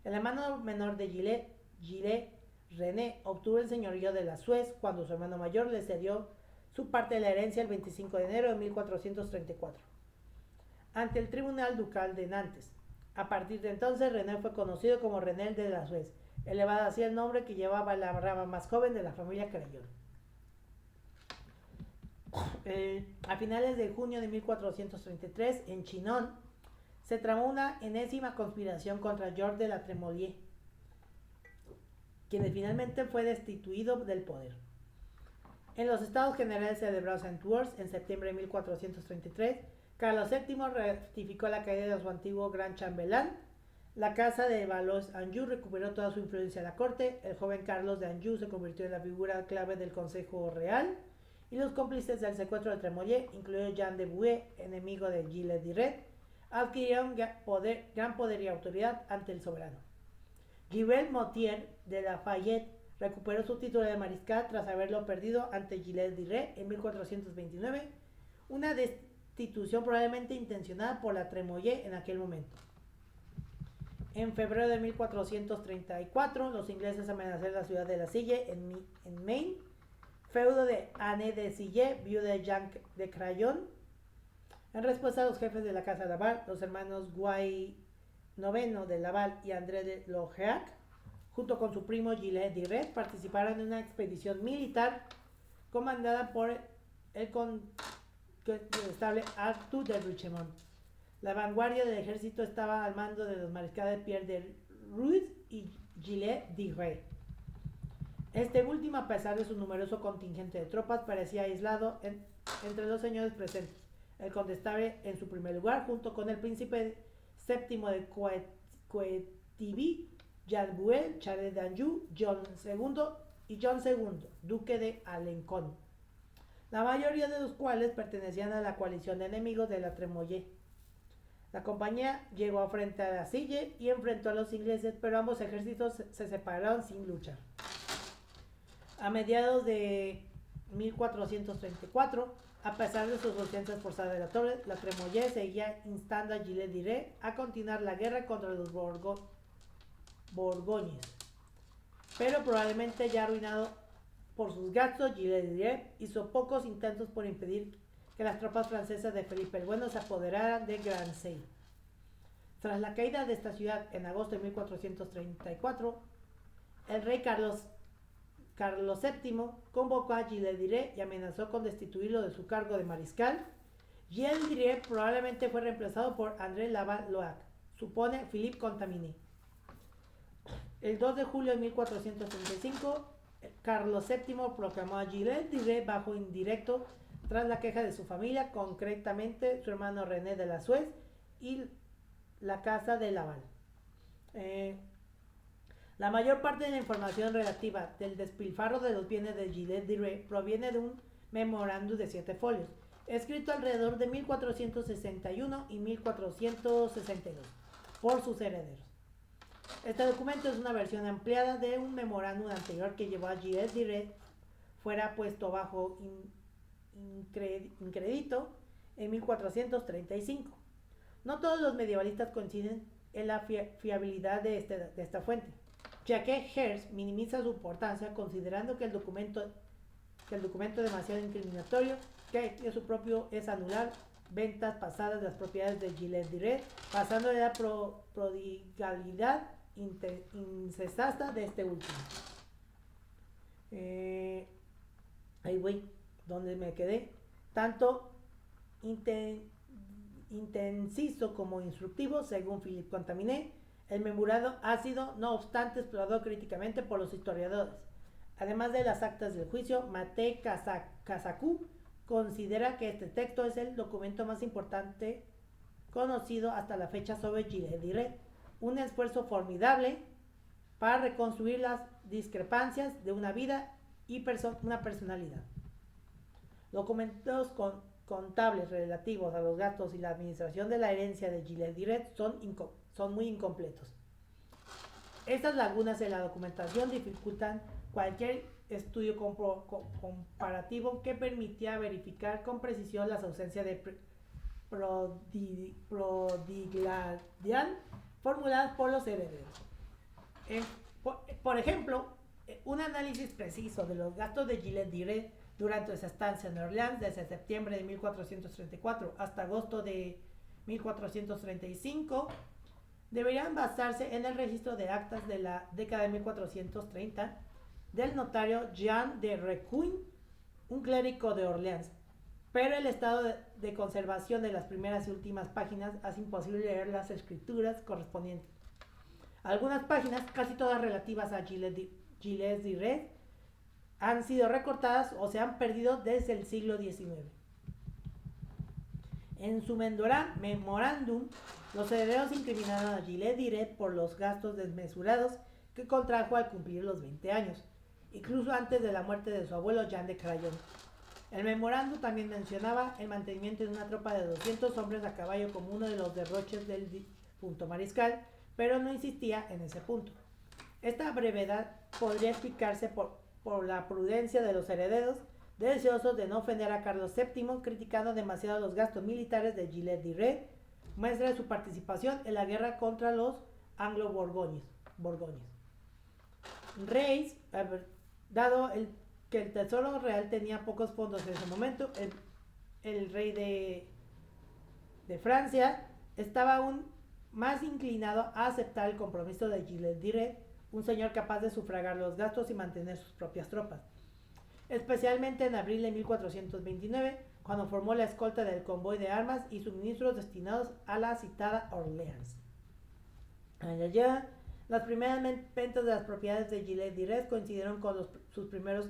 El hermano menor de Gilles, René, obtuvo el señorío de la Suez cuando su hermano mayor le cedió su parte de la herencia el 25 de enero de 1434, ante el Tribunal Ducal de Nantes. A partir de entonces, René fue conocido como René de la Suez, elevado así el nombre que llevaba la rama más joven de la familia Crayon. A finales de junio de 1433, en Chinon, se tramó una enésima conspiración contra Georges de la Tremouille, quien finalmente fue destituido del poder. En los Estados Generales celebrados en Tours en septiembre de 1433, Carlos VII ratificó la caída de su antiguo gran chambelán. La casa de Valois-Anjou recuperó toda su influencia en la corte. El joven Carlos de Anjou se convirtió en la figura clave del Consejo Real y los cómplices del secuestro de Tremollet, incluido Jean de Bouet, enemigo de Gilles de Rais, adquirieron gran poder y autoridad ante el soberano. Guibert Motier de Lafayette recuperó su título de mariscal tras haberlo perdido ante Gilles de Rais en 1429, una destitución probablemente intencionada por la Tremollet en aquel momento. En febrero de 1434, los ingleses amenazaron la ciudad de La Sille en Maine, feudo de Anne de Sille, viuda de Jean de Crayon. En respuesta a los jefes de la casa de Laval, los hermanos Guy IX de Laval y André de Logeac, junto con su primo Gilles de Rais, participaron en una expedición militar comandada por el constable Arthur de Richemont. La vanguardia del ejército estaba al mando de los mariscales Pierre de Rude y Gilles de Rais. Este último, a pesar de su numeroso contingente de tropas, parecía aislado entre los señores presentes. El condestable en su primer lugar, junto con el príncipe séptimo de Coëtibí, Jean Bouel, Charles d'Anjou, John II, duque de Alencon, la mayoría de los cuales pertenecían a la coalición de enemigos de la Tremollet. La compañía llegó frente a La Sille y enfrentó a los ingleses, pero ambos ejércitos se separaron sin luchar. A mediados de 1434, a pesar de sus ausencias forzadas de la torre, la Tremollet seguía instando a Gilles de Rais a continuar la guerra contra los borgoñes. Pero probablemente ya arruinado por sus gastos, Gilles de Rais hizo pocos intentos por impedir que las tropas francesas de Felipe el Bueno se apoderaran de Grancey. Tras la caída de esta ciudad en agosto de 1434, el rey Carlos VII convocó a Gilles de Rais y amenazó con destituirlo de su cargo de mariscal. Gilles de Rais probablemente fue reemplazado por André Laval-Loac, supone Philippe Contaminé. El 2 de julio de 1435, Carlos VII proclamó a Gilles de Rais bajo indirecto tras la queja de su familia, concretamente su hermano René de la Suez y la casa de Laval. La mayor parte de la información relativa del despilfarro de los bienes de Gilles de Rais proviene de un memorándum de 7 folios, escrito alrededor de 1461 y 1462 por sus herederos. Este documento es una versión ampliada de un memorándum anterior que llevó a Gilles de Rais fuera puesto bajo incrédito en 1435. No todos los medievalistas coinciden en la fiabilidad de esta fuente, ya que Hertz minimiza su importancia considerando que el documento demasiado incriminatorio que su propio es anular ventas pasadas de las propiedades de Gilles de Rais, pasando de la prodigalidad incesasta de este último. Ahí voy, donde me quedé. Tanto intensivo como instructivo, según Philippe Contaminé, el memorando ha sido, no obstante, explorado críticamente por los historiadores. Además de las actas del juicio, Maté Cazacú considera que este texto es el documento más importante conocido hasta la fecha sobre Gilles de Rais, un esfuerzo formidable para reconstruir las discrepancias de una vida y una personalidad. Documentos contables relativos a los gastos y la administración de la herencia de Gilles de Rais son muy incompletos. Estas lagunas en la documentación dificultan cualquier estudio comparativo que permitía verificar con precisión las ausencias de prodigalidad formuladas por los herederos. Por ejemplo, un análisis preciso de los gastos de Gilles de Rais durante su estancia en Orleans desde septiembre de 1434 hasta agosto de 1435 deberían basarse en el registro de actas de la década de 1430 del notario Jean de Recuin, un clérigo de Orleans, pero el estado de conservación de las primeras y últimas páginas hace imposible leer las escrituras correspondientes. Algunas páginas, casi todas relativas a Gilles de Rais, han sido recortadas o se han perdido desde el siglo XIX. En su memorándum, los herederos incriminaron a Gilles de Rais por los gastos desmesurados que contrajo al cumplir los 20 años, incluso antes de la muerte de su abuelo Jean de Crayon. El memorando también mencionaba el mantenimiento de una tropa de 200 hombres a caballo como uno de los derroches del difunto mariscal, pero no insistía en ese punto. Esta brevedad podría explicarse por la prudencia de los herederos, deseosos de no ofender a Carlos VII, criticando demasiado los gastos militares de Gilles de Rais, muestra de su participación en la guerra contra los anglo-borgoñes. Reis, dado que el tesoro real tenía pocos fondos en ese momento, el rey de Francia estaba aún más inclinado a aceptar el compromiso de Gilles de Rais, un señor capaz de sufragar los gastos y mantener sus propias tropas. Especialmente en abril de 1429, cuando formó la escolta del convoy de armas y suministros destinados a la citada Orleans. Allá, las primeras ventas de las propiedades de Gilles de Rais coincidieron con sus primeras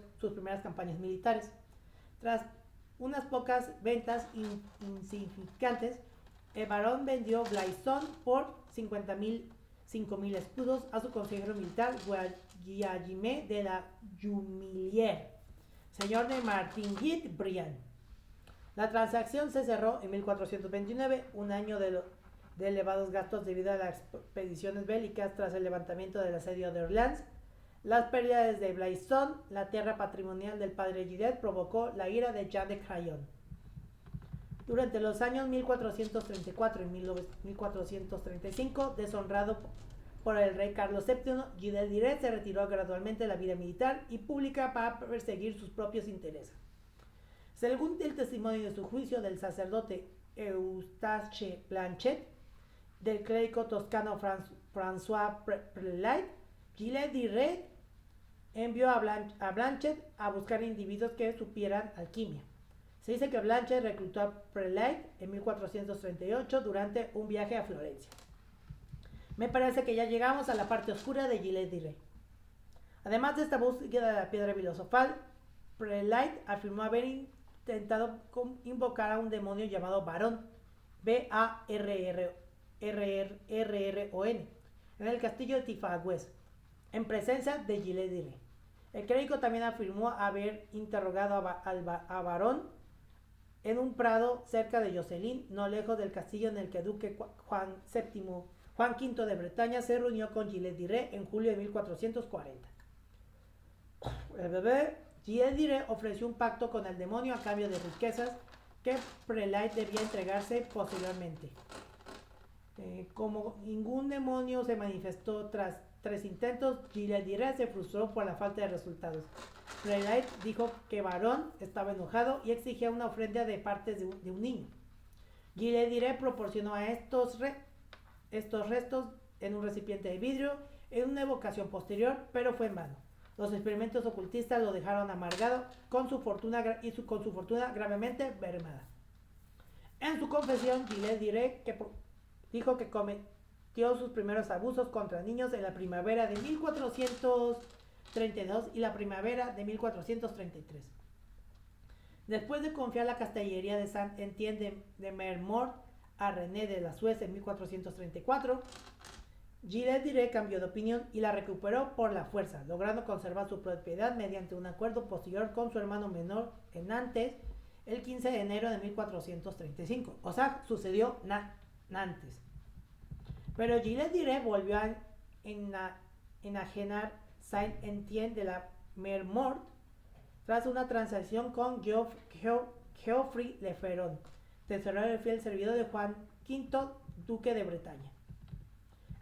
campañas militares. Tras unas pocas ventas insignificantes, el barón vendió Blyson por 5.000 escudos a su consejero militar Guillaume de la Jumelière, señor de Martigny-Briand. La transacción se cerró en 1429, un año de elevados gastos debido a las expediciones bélicas tras el levantamiento del asedio de Orleans. Las pérdidas de Blyson, la tierra patrimonial del padre Gilles, provocó la ira de Jean de Crayon. Durante los años 1434 y 1435, deshonrado por el rey Carlos VII, Gilles de Rais se retiró gradualmente de la vida militar y pública para perseguir sus propios intereses. Según el testimonio de su juicio del sacerdote Eustache Blanchet, del clérigo toscano François Prelait, Gilles de Rais envió a Blanchet a buscar individuos que supieran alquimia. Se dice que Blanchet reclutó a Prelait en 1438 durante un viaje a Florencia. Me parece que ya llegamos a la parte oscura de Gilles de Rais. Además de esta búsqueda de la piedra filosofal, Prelait afirmó haber intentado invocar a un demonio llamado Barón, B-A-R-R-O-N, en el castillo de Tifagües, en presencia de Gilles de Rais. El clérigo también afirmó haber interrogado a Barón en un prado cerca de Jocelyn, no lejos del castillo en el que duque Juan V de Bretaña se reunió con Gilles de Rais en julio de 1440. El bebé Gilles de Rais ofreció un pacto con el demonio a cambio de riquezas que Prelait debía entregarse posteriormente. Como ningún demonio se manifestó tras 3 intentos, Gilles de Rais se frustró por la falta de resultados. Prelait dijo que Barón estaba enojado y exigía una ofrenda de partes de un niño. Gilles de Rais proporcionó a estos restos en un recipiente de vidrio en una evocación posterior, pero fue en vano. Los experimentos ocultistas lo dejaron amargado con su fortuna gravemente mermada. En su confesión, Gilles de Rais dijo que cometió sus primeros abusos contra niños en la primavera de 1432 y la primavera de 1433. Después de confiar la castellería de Saint-Étienne de Mermort a René de la Suez en 1434, Gilles de Rais cambió de opinión y la recuperó por la fuerza, logrando conservar su propiedad mediante un acuerdo posterior con su hermano menor en Nantes el 15 de enero de 1435. O sea, sucedió Nantes. Pero Gilles de Rais volvió a enajenar Saint-Étienne de la Mermort tras una transacción con Geoffrey Le Feron, tesorero y fiel servidor de Juan V, duque de Bretaña.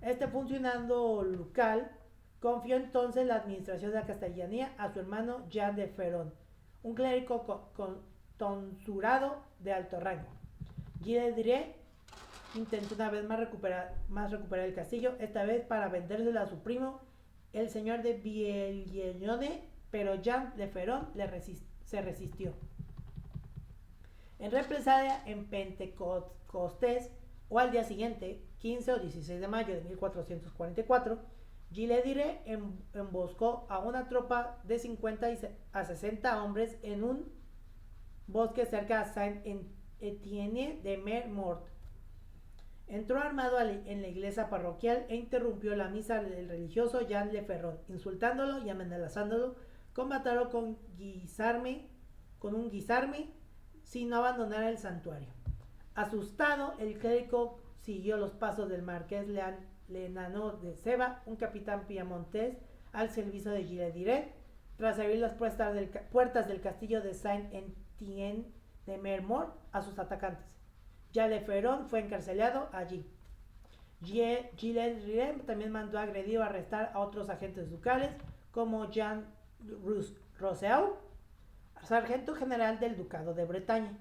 Este funcionario local confió entonces la administración de la castellanía a su hermano Jean de Feron, un clérigo tonsurado de alto rango. Gilles de Rais intentó una vez más recuperar el castillo, esta vez para vendérselo a su primo, el señor de Vieillonne, pero Jean de Feron se resistió. En represalia, en Pentecostés, o al día siguiente, 15 o 16 de mayo de 1444, Gilles de Rais emboscó a una tropa de 50 a 60 hombres en un bosque cerca de Saint-Étienne de Mermort. Entró armado en la iglesia parroquial e interrumpió la misa del religioso Jean Le Feron, insultándolo y amenazándolo con matarlo con guisarme con un guisarme si no abandonara el santuario. Asustado, el clérigo siguió los pasos del marqués Lenano de Seba, un capitán piamontés al servicio de Gilles. Tras abrir las puertas del castillo de Saint-Étienne de Mermort a sus atacantes. Jean Ferron fue encarcelado allí. Gilles también mandó agredir o arrestar a otros agentes ducales como Jean Rousseau, sargento general del ducado de Bretaña.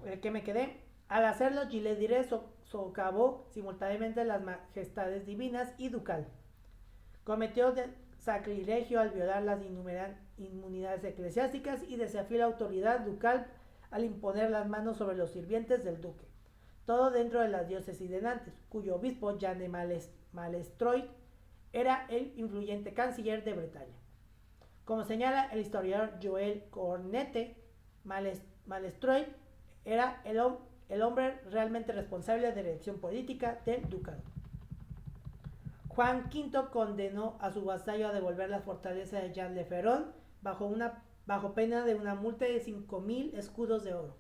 El que me quedé. Al hacerlo, Gilles socavó simultáneamente las majestades divinas y ducal. Cometió sacrilegio al violar las inmunidades eclesiásticas y desafió la autoridad ducal al imponer las manos sobre los sirvientes del duque. Todo dentro de las diócesis de Nantes, cuyo obispo, Jean de Malestroit, era el influyente canciller de Bretaña. Como señala el historiador Joel Cornette, Malestroit era el hombre realmente responsable de la dirección política del ducado. Juan V condenó a su vasallo a devolver la fortaleza de Jean Le Ferron bajo pena de una multa de 5.000 escudos de oro.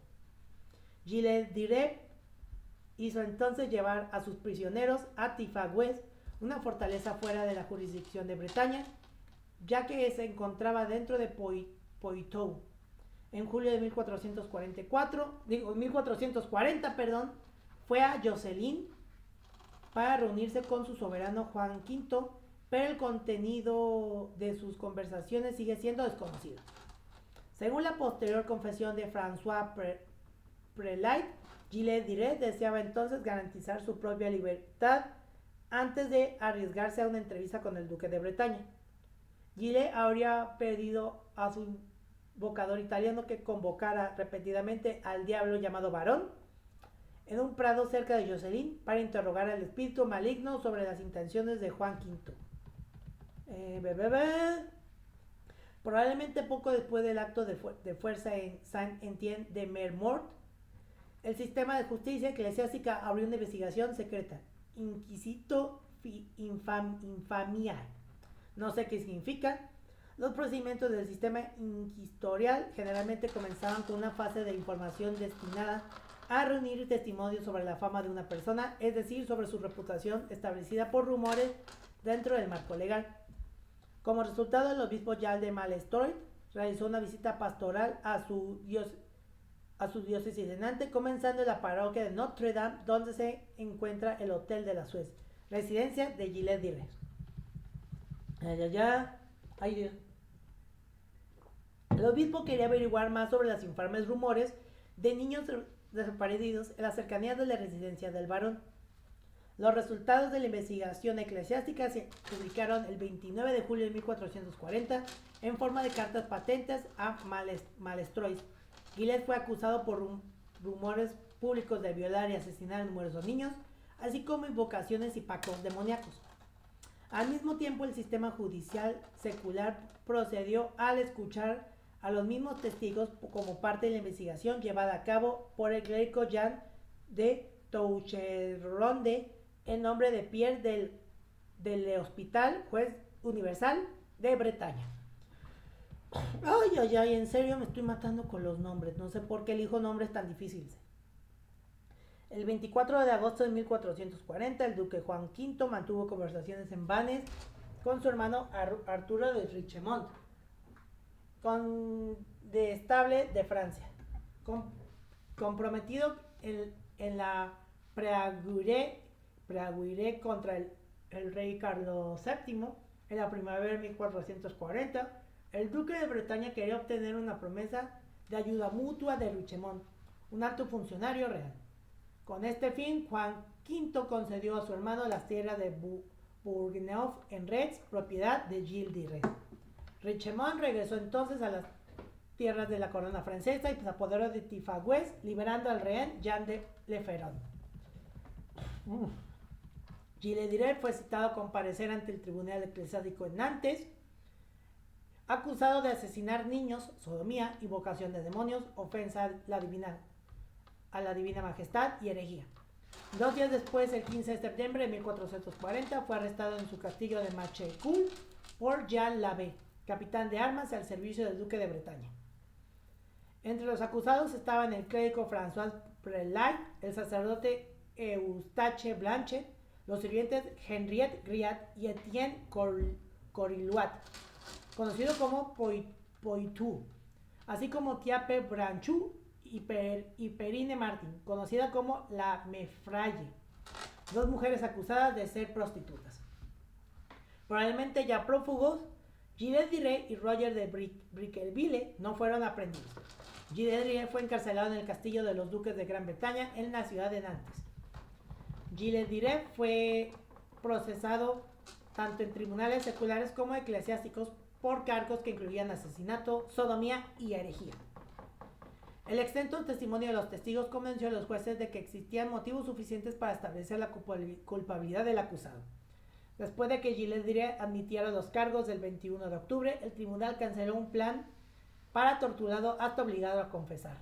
Gilles Direct hizo entonces llevar a sus prisioneros a Tifagües, una fortaleza fuera de la jurisdicción de Bretaña, ya que se encontraba dentro de Poitou. En julio de 1440, fue a Josselin para reunirse con su soberano Juan V, pero el contenido de sus conversaciones sigue siendo desconocido. Según la posterior confesión de François Prelate, Gilles Direct deseaba entonces garantizar su propia libertad antes de arriesgarse a una entrevista con el duque de Bretaña. Gilles habría pedido a su invocador italiano que convocara repetidamente al diablo llamado Barón en un prado cerca de Josselin para interrogar al espíritu maligno sobre las intenciones de Juan V. Probablemente poco después del acto de fuerza en Saint-Étienne de Mermort, el sistema de justicia eclesiástica abrió una investigación secreta, Inquisito Infamia. No sé qué significa. Los procedimientos del sistema inquisitorial generalmente comenzaban con una fase de información destinada a reunir testimonios sobre la fama de una persona, es decir, sobre su reputación establecida por rumores dentro del marco legal. Como resultado, el obispo Jean de Malestroit realizó una visita pastoral a su diócesis de Nantes, comenzando en la parroquia de Notre Dame, donde se encuentra el Hotel de la Suez, residencia de Gilles Direct. Ay Dios. El obispo quería averiguar más sobre los infames rumores de niños desaparecidos en las cercanías de la residencia del barón. Los resultados de la investigación eclesiástica se publicaron el 29 de julio de 1440 en forma de cartas patentes a Malestroit. Gilles fue acusado por rumores públicos de violar y asesinar a numerosos niños, así como invocaciones y pactos demoníacos. Al mismo tiempo, el sistema judicial secular procedió al escuchar a los mismos testigos como parte de la investigación llevada a cabo por el clérigo Jean de Toucheronde en nombre de Pierre del Hospital, juez universal de Bretaña. Ay, en serio me estoy matando con los nombres. No sé por qué elijo nombres tan difíciles. El 24 de agosto de 1440, el duque Juan V mantuvo conversaciones en Vannes con su hermano Arturo de Richemont, condestable de Francia, comprometido en la preaguirre contra el rey Carlos VII en la primavera de 1440. El duque de Bretaña quería obtener una promesa de ayuda mutua de Richemont, un alto funcionario real. Con este fin, Juan V concedió a su hermano las tierras de Bourgneuf en Retz, propiedad de Gilles Direct. Richemont regresó entonces a las tierras de la corona francesa y se apoderó de Tifagües, liberando al rehén Jean de Le Ferron. Gilles Direct fue citado a comparecer ante el tribunal eclesiástico en Nantes, acusado de asesinar niños, sodomía, invocación de demonios, ofensa a la divina majestad y herejía. 2 días después, el 15 de septiembre de 1440, fue arrestado en su castillo de Machecoul por Jean Labbé, capitán de armas al servicio del duque de Bretaña. Entre los acusados estaban el clérigo François Prelay, el sacerdote Eustache Blanchet, los sirvientes Henriette Griat y Etienne Coriluat, conocido como Poitou, así como Tiape Branchou y Perrine Martin, conocida como la Mefraye, dos mujeres acusadas de ser prostitutas. Probablemente ya prófugos, Gilles Diré y Roger de Briqueville no fueron aprendidos. Gilles Diré fue encarcelado en el castillo de los duques de Gran Bretaña en la ciudad de Nantes. Gilles Diré fue procesado tanto en tribunales seculares como eclesiásticos por cargos que incluían asesinato, sodomía y herejía. El extenso testimonio de los testigos convenció a los jueces de que existían motivos suficientes para establecer la culpabilidad del acusado. Después de que Gilles Diré admitiera los cargos del 21 de octubre, el tribunal canceló un plan para torturado hasta obligado a confesar.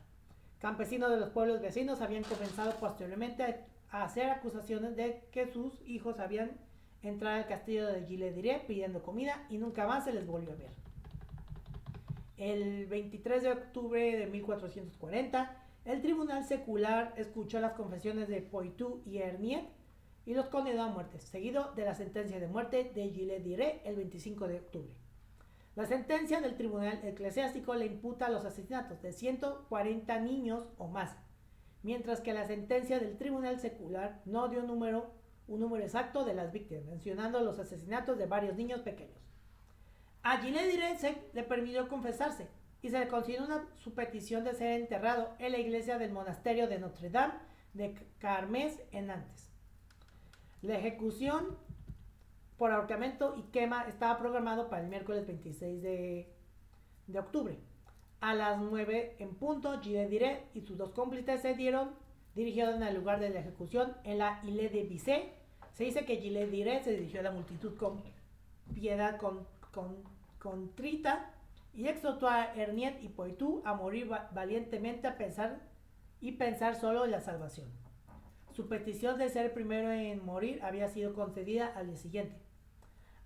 Campesinos de los pueblos vecinos habían comenzado posteriormente a hacer acusaciones de que sus hijos habían entrado al castillo de Gilles Diré pidiendo comida y nunca más se les volvió a ver. El 23 de octubre de 1440, el tribunal secular escuchó las confesiones de Poitou y Herniet y los condenó a muerte, seguido de la sentencia de muerte de Gilles Diré el 25 de octubre. La sentencia del tribunal eclesiástico le imputa los asesinatos de 140 niños o más, mientras que la sentencia del tribunal secular no dio un número exacto de las víctimas, mencionando los asesinatos de varios niños pequeños. A Gilles Diré se le permitió confesarse y se le concedió su petición de ser enterrado en la iglesia del monasterio de Notre Dame de Carmes en Nantes. La ejecución por ahorcamiento y quema estaba programado para el miércoles 26 de octubre. A las 9 en punto, Gilles Diré y sus dos cómplices se dirigieron al lugar de la ejecución en la Ile de Bissé. Se dice que Gilles Diré se dirigió a la multitud con piedad contrita y exhortó a Herniet y Poitou a morir valientemente a pensar solo en la salvación. Su petición de ser el primero en morir había sido concedida al día siguiente.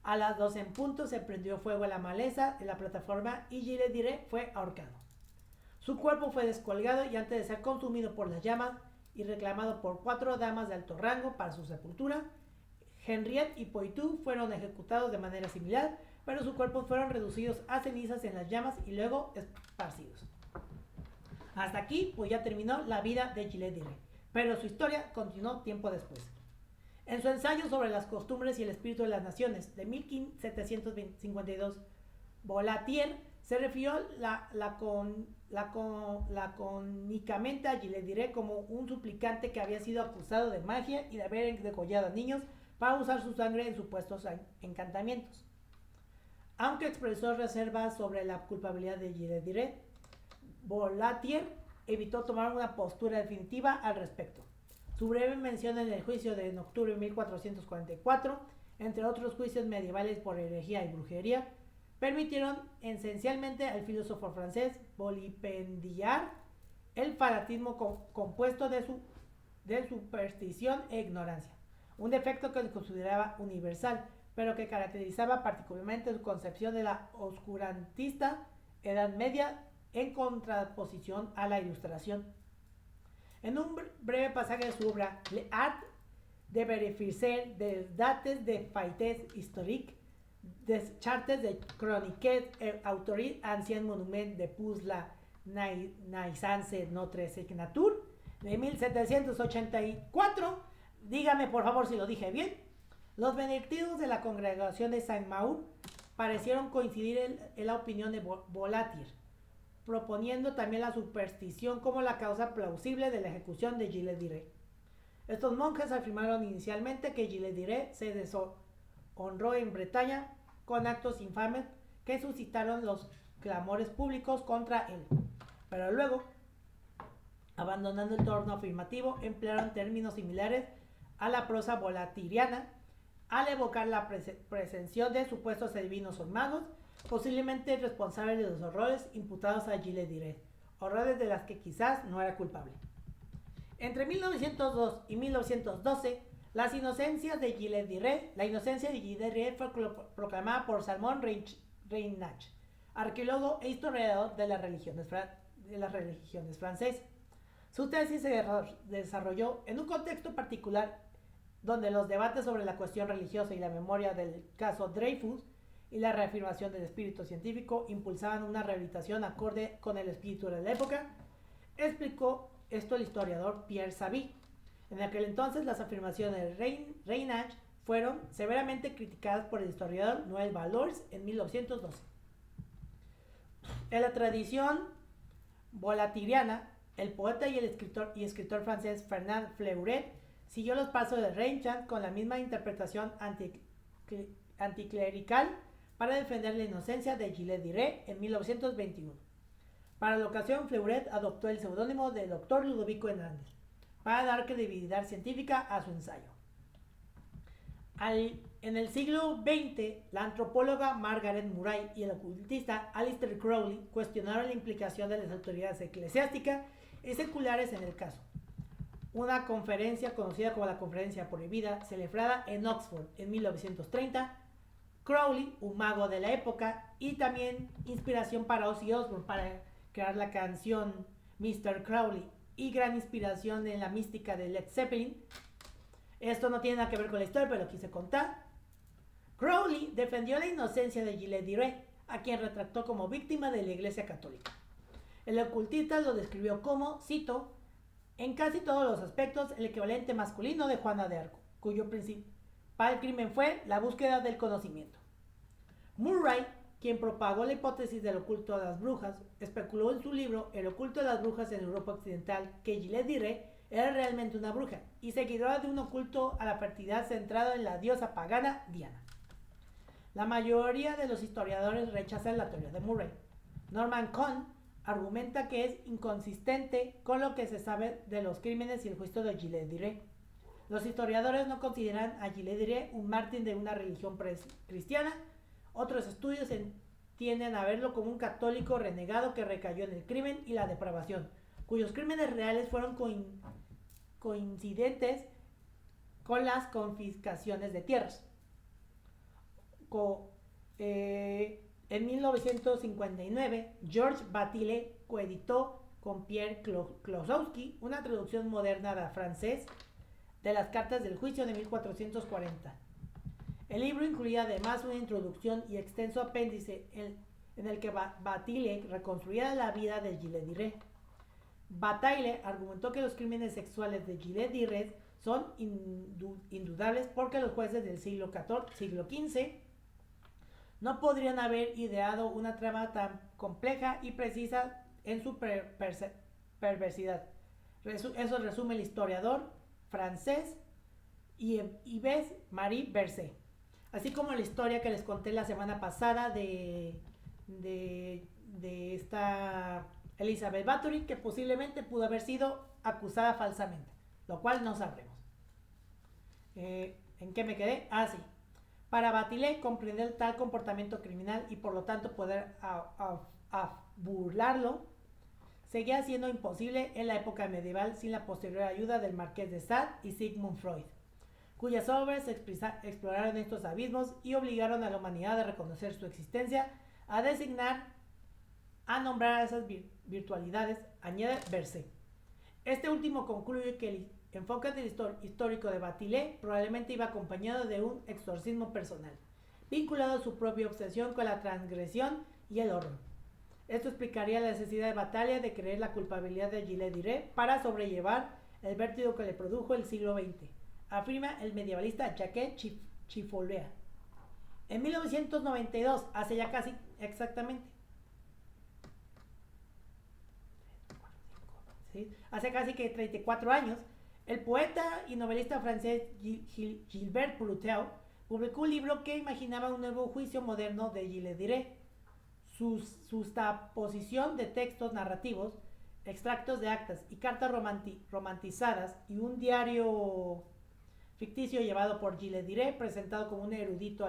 A las 12 en punto se prendió fuego a la maleza en la plataforma y Gilles Diré fue ahorcado. Su cuerpo fue descolgado y antes de ser consumido por las llamas y reclamado por 4 damas de alto rango para su sepultura, Henriette y Poitou fueron ejecutados de manera similar, pero sus cuerpos fueron reducidos a cenizas en las llamas y luego esparcidos. Hasta aquí pues ya terminó la vida de Gilles Diré, pero su historia continuó tiempo después. En su ensayo sobre las costumbres y el espíritu de las naciones de 1752, Bolatier se refirió lacónicamente a Gilles Diré como un suplicante que había sido acusado de magia y de haber degollado a niños para usar su sangre en supuestos encantamientos. Aunque expresó reservas sobre la culpabilidad de Gilles Diré, Bolatier evitó tomar una postura definitiva al respecto. Su breve mención en el juicio de octubre de 1444, entre otros juicios medievales por herejía y brujería, permitieron esencialmente al filósofo francés vilipendiar el fanatismo compuesto de superstición e ignorancia, un defecto que se consideraba universal, pero que caracterizaba particularmente su concepción de la oscurantista Edad Media en contraposición a la Ilustración. En un breve pasaje de su obra L'Art de vérifier des dates de faits historiques, des chartes de chroniques et autories anciens monuments depuis la naissance de notre signature, de 1784, dígame por favor si lo dije bien, los benedictinos de la congregación de Saint-Maur parecieron coincidir en la opinión de Bolatier, proponiendo también la superstición como la causa plausible de la ejecución de Gilles Diré. Estos monjes afirmaron inicialmente que Gilles Diré se deshonró en Bretaña con actos infames que suscitaron los clamores públicos contra él, pero luego, abandonando el tono afirmativo, emplearon términos similares a la prosa bolatiriana al evocar la presención de supuestos adivinos o magos, posiblemente responsables de los horrores imputados a Gilles Diré, horrores de las que quizás no era culpable. Entre 1902 y 1912, la inocencia de Gilles Diré fue proclamada por Salmon Reinach, arqueólogo e historiador de las religiones las religiones francesas. Su tesis se desarrolló en un contexto particular donde los debates sobre la cuestión religiosa y la memoria del caso Dreyfus y la reafirmación del espíritu científico impulsaban una rehabilitación acorde con el espíritu de la época, explicó esto el historiador Pierre Savy. En aquel entonces las afirmaciones de Reinach fueron severamente criticadas por el historiador Noël Vallors en 1912. En la tradición volatiliana, el poeta y escritor francés Fernand Fleuret siguió los pasos de Reinach con la misma interpretación anticlerical para defender la inocencia de Gilles de Rais en 1921. Para la ocasión, Fleuret adoptó el seudónimo de Dr. Ludovico Hernández para dar credibilidad científica a su ensayo. En el siglo XX, la antropóloga Margaret Murray y el ocultista Aleister Crowley cuestionaron la implicación de las autoridades eclesiásticas y seculares en el caso. Una conferencia conocida como la Conferencia Prohibida, celebrada en Oxford en 1930, Crowley, un mago de la época y también inspiración para Ozzy Osbourne para crear la canción Mr. Crowley y gran inspiración en la mística de Led Zeppelin. Esto no tiene nada que ver con la historia, pero lo quise contar. Crowley defendió la inocencia de Gilles de Rais, a quien retrató como víctima de la Iglesia Católica. El ocultista lo describió como, cito, en casi todos los aspectos el equivalente masculino de Juana de Arco, cuyo principal crimen fue la búsqueda del conocimiento. Murray, quien propagó la hipótesis del oculto de las brujas, especuló en su libro El oculto de las brujas en Europa Occidental que Gilles de Rais era realmente una bruja y seguidora de un oculto a la fertilidad centrado en la diosa pagana Diana. La mayoría de los historiadores rechazan la teoría de Murray. Norman Cohn argumenta que es inconsistente con lo que se sabe de los crímenes y el juicio de Gilles de Rais. Los historiadores no consideran a Gilles de Rais un mártir de una religión cristiana. Otros estudios tienden a verlo como un católico renegado que recayó en el crimen y la depravación, cuyos crímenes reales fueron coincidentes con las confiscaciones de tierras. En 1959, Georges Bataille coeditó con Pierre Klosowski una traducción moderna al francés de las cartas del juicio de 1440. El libro incluía además una introducción y extenso apéndice en el que Bataille reconstruía la vida de Gilles de Rais. Bataille argumentó que los crímenes sexuales de Gilles de Rais son indudables porque los jueces del siglo XV no podrían haber ideado una trama tan compleja y precisa en su perversidad. Eso resume el historiador francés Yves Marie Berset. Así como la historia que les conté la semana pasada de esta Elizabeth Bathory, que posiblemente pudo haber sido acusada falsamente, lo cual no sabremos. ¿En qué me quedé? Sí. Para Bataille, comprender tal comportamiento criminal y por lo tanto poder burlarlo seguía siendo imposible en la época medieval sin la posterior ayuda del Marqués de Sade y Sigmund Freud, cuyas obras exploraron estos abismos y obligaron a la humanidad a reconocer su existencia, a nombrar a esas virtualidades, añade Berset. Este último concluye que el enfoque del histórico de Bataille probablemente iba acompañado de un exorcismo personal, vinculado a su propia obsesión con la transgresión y el horror. Esto explicaría la necesidad de Bataille de creer la culpabilidad de Gilles de Rais para sobrellevar el vértigo que le produjo el siglo XX, afirma el medievalista Jacques Chifolea. En 1992, hace ya casi exactamente, ¿sí? Hace casi que 34 años, el poeta y novelista francés Gilbert Proutel publicó un libro que imaginaba un nuevo juicio moderno de Gilles de Rais. Su justaposición de textos narrativos, extractos de actas y cartas romantizadas y un diario ficticio llevado por Gilles de Rais, presentado como un erudito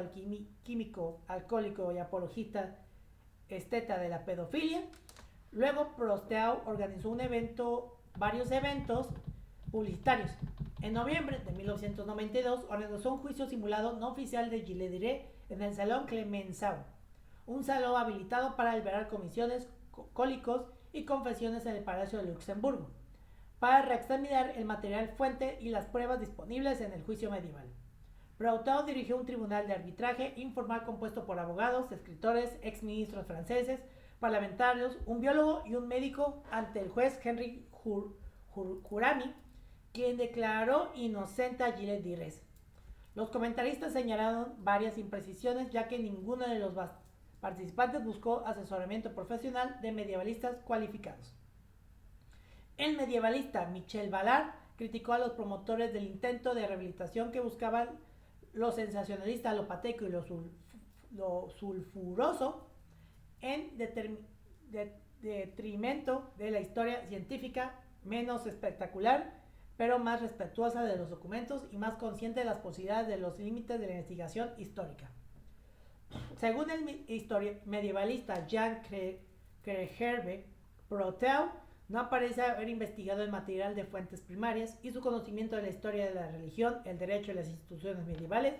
químico, alcohólico y apologista esteta de la pedofilia. Luego Proutel organizó varios eventos publicitarios. En noviembre de 1992 organizó un juicio simulado no oficial de Gilles de Rais en el Salón Clemenceau, un salón habilitado para liberar comisiones, cólicos y confesiones en el Palacio de Luxemburgo, para reexaminar el material fuente y las pruebas disponibles en el juicio medieval. Broughton dirigió un tribunal de arbitraje informal compuesto por abogados, escritores, exministros franceses, parlamentarios, un biólogo y un médico ante el juez Henry Jurami, quien declaró inocente a Gilles de Rais. Los comentaristas señalaron varias imprecisiones, ya que ninguno de los participantes buscó asesoramiento profesional de medievalistas cualificados. El medievalista Michel Ballard criticó a los promotores del intento de rehabilitación que buscaban lo sensacionalista, lo patético y lo sulfuroso en detrimento de la historia científica menos espectacular, pero más respetuosa de los documentos y más consciente de las posibilidades de los límites de la investigación histórica. Según el medievalista Jean Hervé, Broughton no parece haber investigado el material de fuentes primarias y su conocimiento de la historia de la religión, el derecho y las instituciones medievales,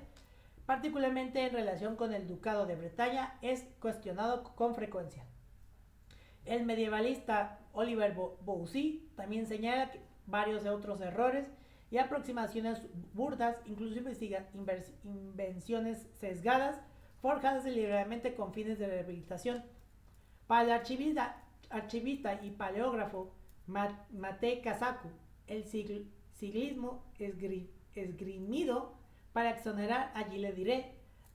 particularmente en relación con el Ducado de Bretaña, es cuestionado con frecuencia. El medievalista Oliver Bousy también señala varios otros errores y aproximaciones burdas, incluso invenciones sesgadas, forjadas deliberadamente con fines de rehabilitación. Para el archivista y paleógrafo Matei Kasaku, el siglismo esgrimido para exonerar a Gilles de Rais.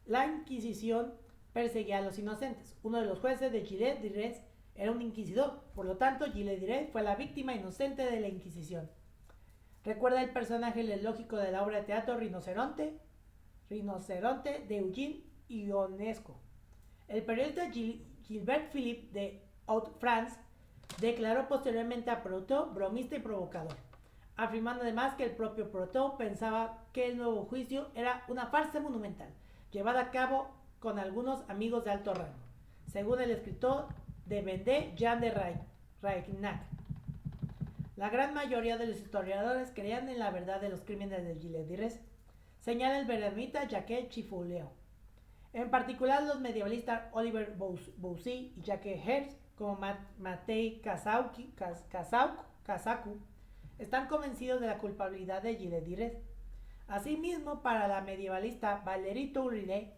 La Inquisición perseguía a los inocentes. Uno de los jueces de Gilles de Rais era un inquisidor, por lo tanto Gilles de Rais fue la víctima inocente de la Inquisición. Recuerda el personaje lógico de la obra de teatro Rinoceronte de Eugene Ionesco. El periodista Gilbert Philippe de Haute-France declaró posteriormente a Broughton bromista y provocador, afirmando además que el propio Broughton pensaba que el nuevo juicio era una farsa monumental, llevada a cabo con algunos amigos de alto rango, según el escritor de Vendée, Jean de Raignac. La gran mayoría de los historiadores creían en la verdad de los crímenes de Gilles de Rais, señala el bergamita Jacques Chifouleo. En particular, los medievalistas Oliver Bousy y Jacques Hertz, como Matei Kasaku, están convencidos de la culpabilidad de Gilles de Rais. Asimismo, para la medievalista Valérie Tourillé,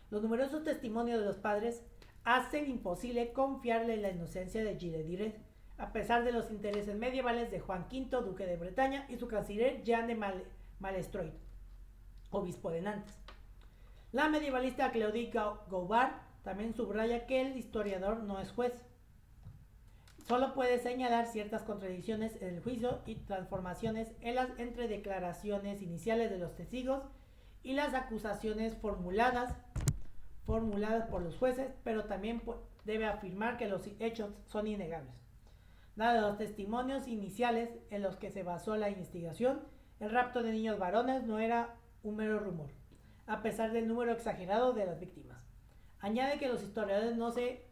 los numerosos testimonios de los padres hacen imposible confiarle en la inocencia de Gilles de Rais, a pesar de los intereses medievales de Juan V, duque de Bretaña, y su canciller Jean de Malestroit, obispo de Nantes. La medievalista Claudie Gaubard también subraya que el historiador no es juez. Solo puede señalar ciertas contradicciones en el juicio y transformaciones entre declaraciones iniciales de los testigos y las acusaciones formuladas por los jueces, pero también debe afirmar que los hechos son innegables. Dado los testimonios iniciales en los que se basó la investigación, el rapto de niños varones no era un mero rumor, a pesar del número exagerado de las víctimas. Añade que los historiadores no se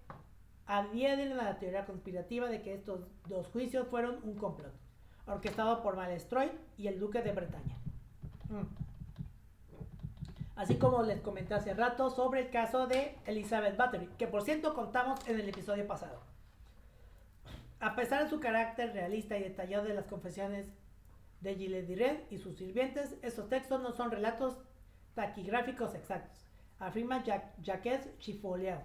adhieren a la teoría conspirativa de que estos dos juicios fueron un complot, orquestado por Malestroit y el duque de Bretaña. Así como les comenté hace rato sobre el caso de Elizabeth Bathory, que por cierto contamos en el episodio pasado. A pesar de su carácter realista y detallado de las confesiones de Gilles de Rais y sus sirvientes, estos textos no son relatos taquigráficos exactos, afirma Jacques Chifouleo,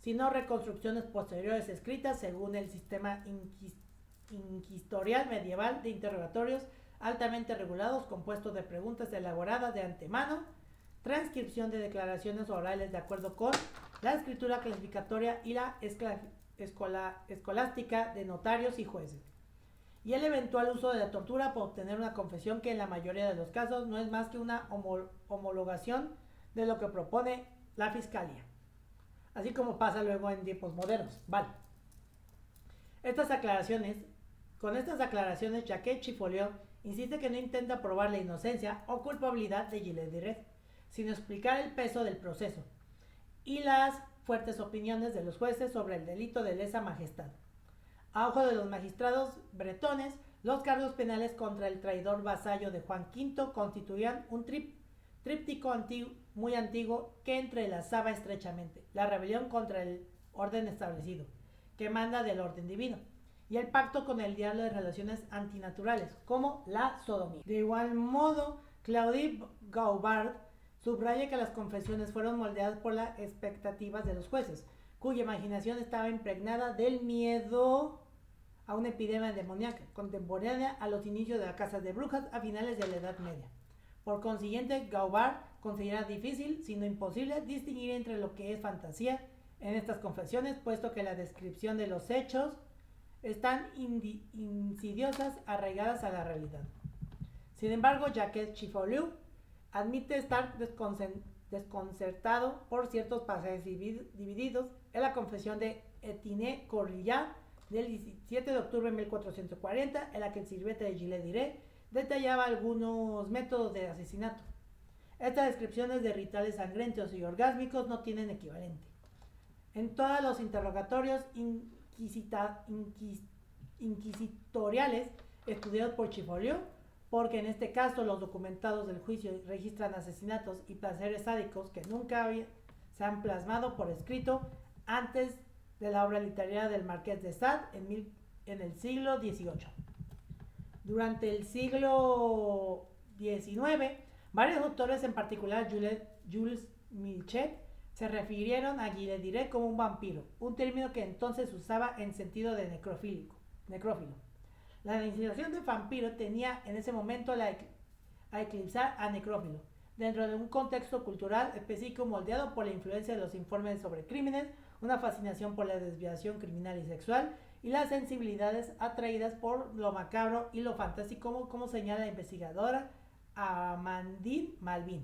sino reconstrucciones posteriores escritas según el sistema inquisitorial medieval de interrogatorios altamente regulados, compuestos de preguntas elaboradas de antemano, transcripción de declaraciones orales de acuerdo con la escritura clasificatoria y la escolástica de notarios y jueces, y el eventual uso de la tortura para obtener una confesión que en la mayoría de los casos no es más que una homologación de lo que propone la fiscalía, así como pasa luego en tiempos modernos. Vale. Con estas aclaraciones, Jacques Chifouleo insiste que no intenta probar la inocencia o culpabilidad de Gilles de Rais, sino explicar el peso del proceso y las fuertes opiniones de los jueces sobre el delito de lesa majestad. A ojo de los magistrados bretones, los cargos penales contra el traidor vasallo de Juan V constituían un tríptico muy antiguo que entrelazaba estrechamente la rebelión contra el orden establecido, que manda del orden divino, y el pacto con el diablo de relaciones antinaturales, como la sodomía. De igual modo, Claudie Gaubard subraya que las confesiones fueron moldeadas por las expectativas de los jueces, cuya imaginación estaba impregnada del miedo a una epidemia demoníaca contemporánea a los inicios de las casas de brujas a finales de la Edad Media. Por consiguiente, Gaubard considera difícil, si no imposible, distinguir entre lo que es fantasía en estas confesiones, puesto que la descripción de los hechos están insidiosas, arraigadas a la realidad. Sin embargo, Jacques Chiffoliu admite estar desconcertado por ciertos pasajes divididos en la confesión de Etienne Corrillat del 17 de octubre de 1440, en la que el sirviente de Gilles Diré detallaba algunos métodos de asesinato. Estas descripciones de rituales sangrientos y orgásmicos no tienen equivalente. En todos los interrogatorios inquisitoriales estudiados por Chiffoliu, porque en este caso los documentados del juicio registran asesinatos y placeres sádicos que nunca se han plasmado por escrito antes de la obra literaria del Marqués de Sade en el siglo XVIII. Durante el siglo XIX, varios autores, en particular Jules Millet, se refirieron a Gilles Diré como un vampiro, un término que entonces usaba en sentido de necrófilo. La designación de vampiro tenía en ese momento a eclipsar a necrófilo, dentro de un contexto cultural específico moldeado por la influencia de los informes sobre crímenes, una fascinación por la desviación criminal y sexual, y las sensibilidades atraídas por lo macabro y lo fantástico, como señala la investigadora Amandine Malvin.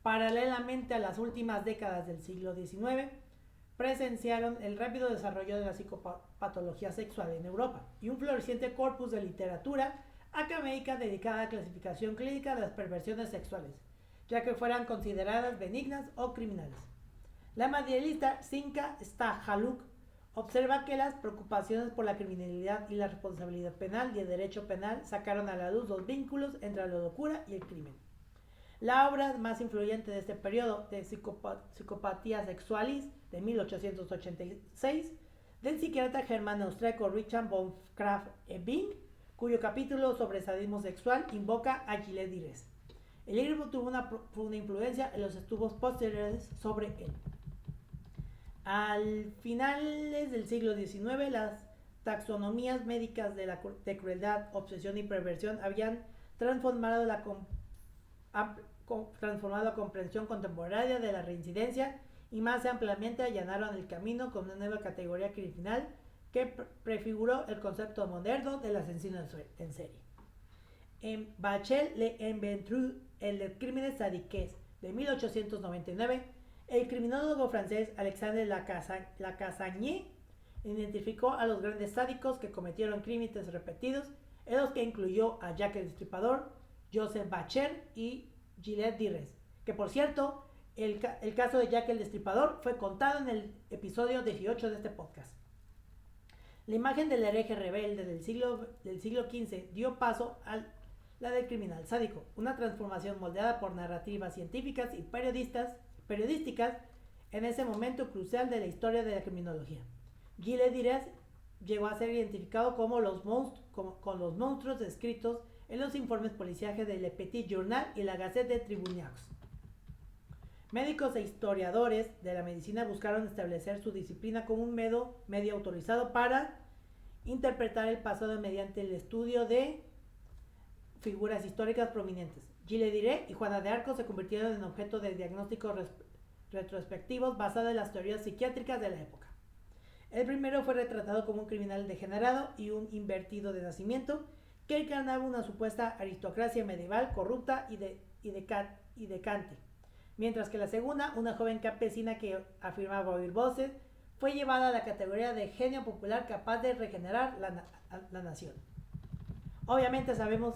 Paralelamente a las últimas décadas del siglo XIX, presenciaron el rápido desarrollo de la psicopatología sexual en Europa y un floreciente corpus de literatura académica dedicada a la clasificación clínica de las perversiones sexuales, ya que fueran consideradas benignas o criminales. La materialista Zinka Stahaluk observa que las preocupaciones por la criminalidad y la responsabilidad penal y el derecho penal sacaron a la luz los vínculos entre la locura y el crimen. La obra más influyente de este periodo, de Psicopatía Sexualis, de 1886, del psiquiatra germano austríaco Richard von Krafft-Ebing, cuyo capítulo sobre sadismo sexual invoca a Gilles Diré. El libro tuvo una profunda influencia en los estudios posteriores sobre él. Al finales del siglo XIX, las taxonomías médicas de crueldad, obsesión y perversión habían transformado la comprensión contemporánea de la reincidencia y más ampliamente allanaron el camino con una nueva categoría criminal que prefiguró el concepto moderno del asesino en serie. En Bachel le Inventeur et les crimes sadiques de 1899, el criminólogo francés Alexandre Lacassagne identificó a los grandes sádicos que cometieron crímenes repetidos, en los que incluyó a Jack el Destripador, Joseph Bacher y Gilles Diré, que por cierto, el caso de Jack el Destripador fue contado en el episodio 18 de este podcast. La imagen del hereje rebelde del siglo XV dio paso a la del criminal sádico, una transformación moldeada por narrativas científicas y periodísticas en ese momento crucial de la historia de la criminología. Gilles Diré llegó a ser identificado con los monstruos descritos en los informes policiales de Le Petit Journal y la Gazette des Tribunaux. Médicos e historiadores de la medicina buscaron establecer su disciplina como un medio autorizado para interpretar el pasado mediante el estudio de figuras históricas prominentes. Gilles Diré y Juana de Arco se convirtieron en objeto de diagnósticos retrospectivos basados en las teorías psiquiátricas de la época. El primero fue retratado como un criminal degenerado y un invertido de nacimiento que encarnaba una supuesta aristocracia medieval corrupta y decante, mientras que la segunda, una joven campesina que afirmaba oír voces, fue llevada a la categoría de genio popular capaz de regenerar la nación. Obviamente sabemos,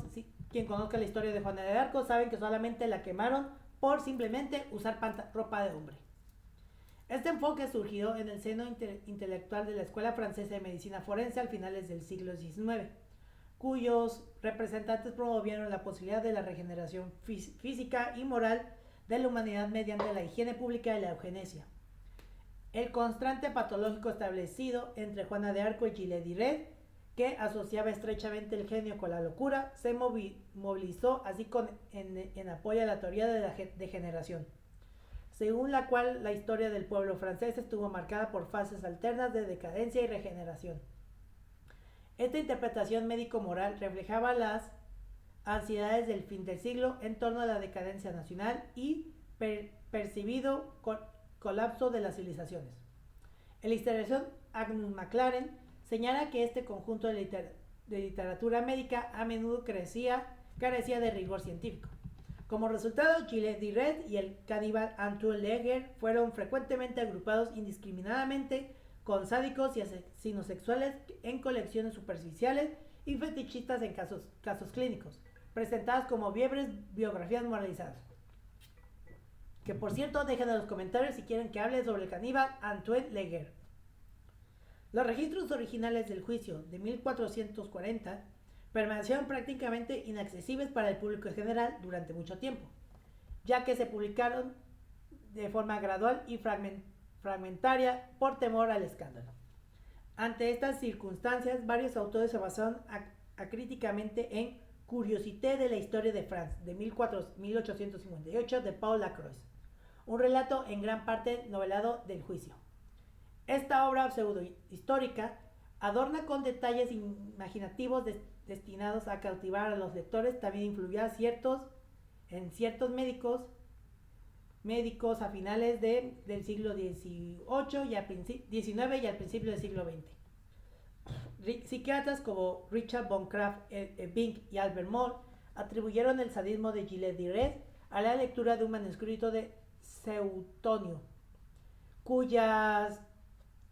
quien conozca la historia de Juana de Arco, saben que solamente la quemaron por simplemente usar ropa de hombre. Este enfoque surgió en el seno intelectual de la Escuela Francesa de Medicina Forense al finales del siglo XIX, cuyos representantes promovieron la posibilidad de la regeneración física y moral de la humanidad mediante la higiene pública y la eugenesia. El constante patológico establecido entre Juana de Arco y Gilles de Rais, que asociaba estrechamente el genio con la locura, se movilizó así en apoyo a la teoría de la degeneración, según la cual la historia del pueblo francés estuvo marcada por fases alternas de decadencia y regeneración. Esta interpretación médico-moral reflejaba las ansiedades del fin del siglo en torno a la decadencia nacional y percibido colapso de las civilizaciones. El historiador Agnus MacLaren señala que este conjunto de literatura médica a menudo carecía de rigor científico. Como resultado, Gilles de Rais y el caníbal Antoine Leger fueron frecuentemente agrupados indiscriminadamente con sádicos y asesinos sexuales en colecciones superficiales y fetichistas en casos clínicos, presentadas como biografías moralizadas. Que por cierto, dejen en los comentarios si quieren que hable sobre el caníbal Antoine Leger. Los registros originales del juicio de 1440 permanecieron prácticamente inaccesibles para el público en general durante mucho tiempo, ya que se publicaron de forma gradual y fragmentaria por temor al escándalo. Ante estas circunstancias, varios autores se basaron acríticamente en Curiosité de la historia de France, de 1858, de Paul Lacroix, un relato en gran parte novelado del juicio. Esta obra pseudo-histórica adorna con detalles imaginativos destinados a cautivar a los lectores. También influyó en ciertos médicos a finales del siglo XVIII y al principio del siglo XX. Psiquiatras como Richard von Krafft Ebing y Albert Moll atribuyeron el sadismo de Gilles de Rais a la lectura de un manuscrito de Suetonio, cuyas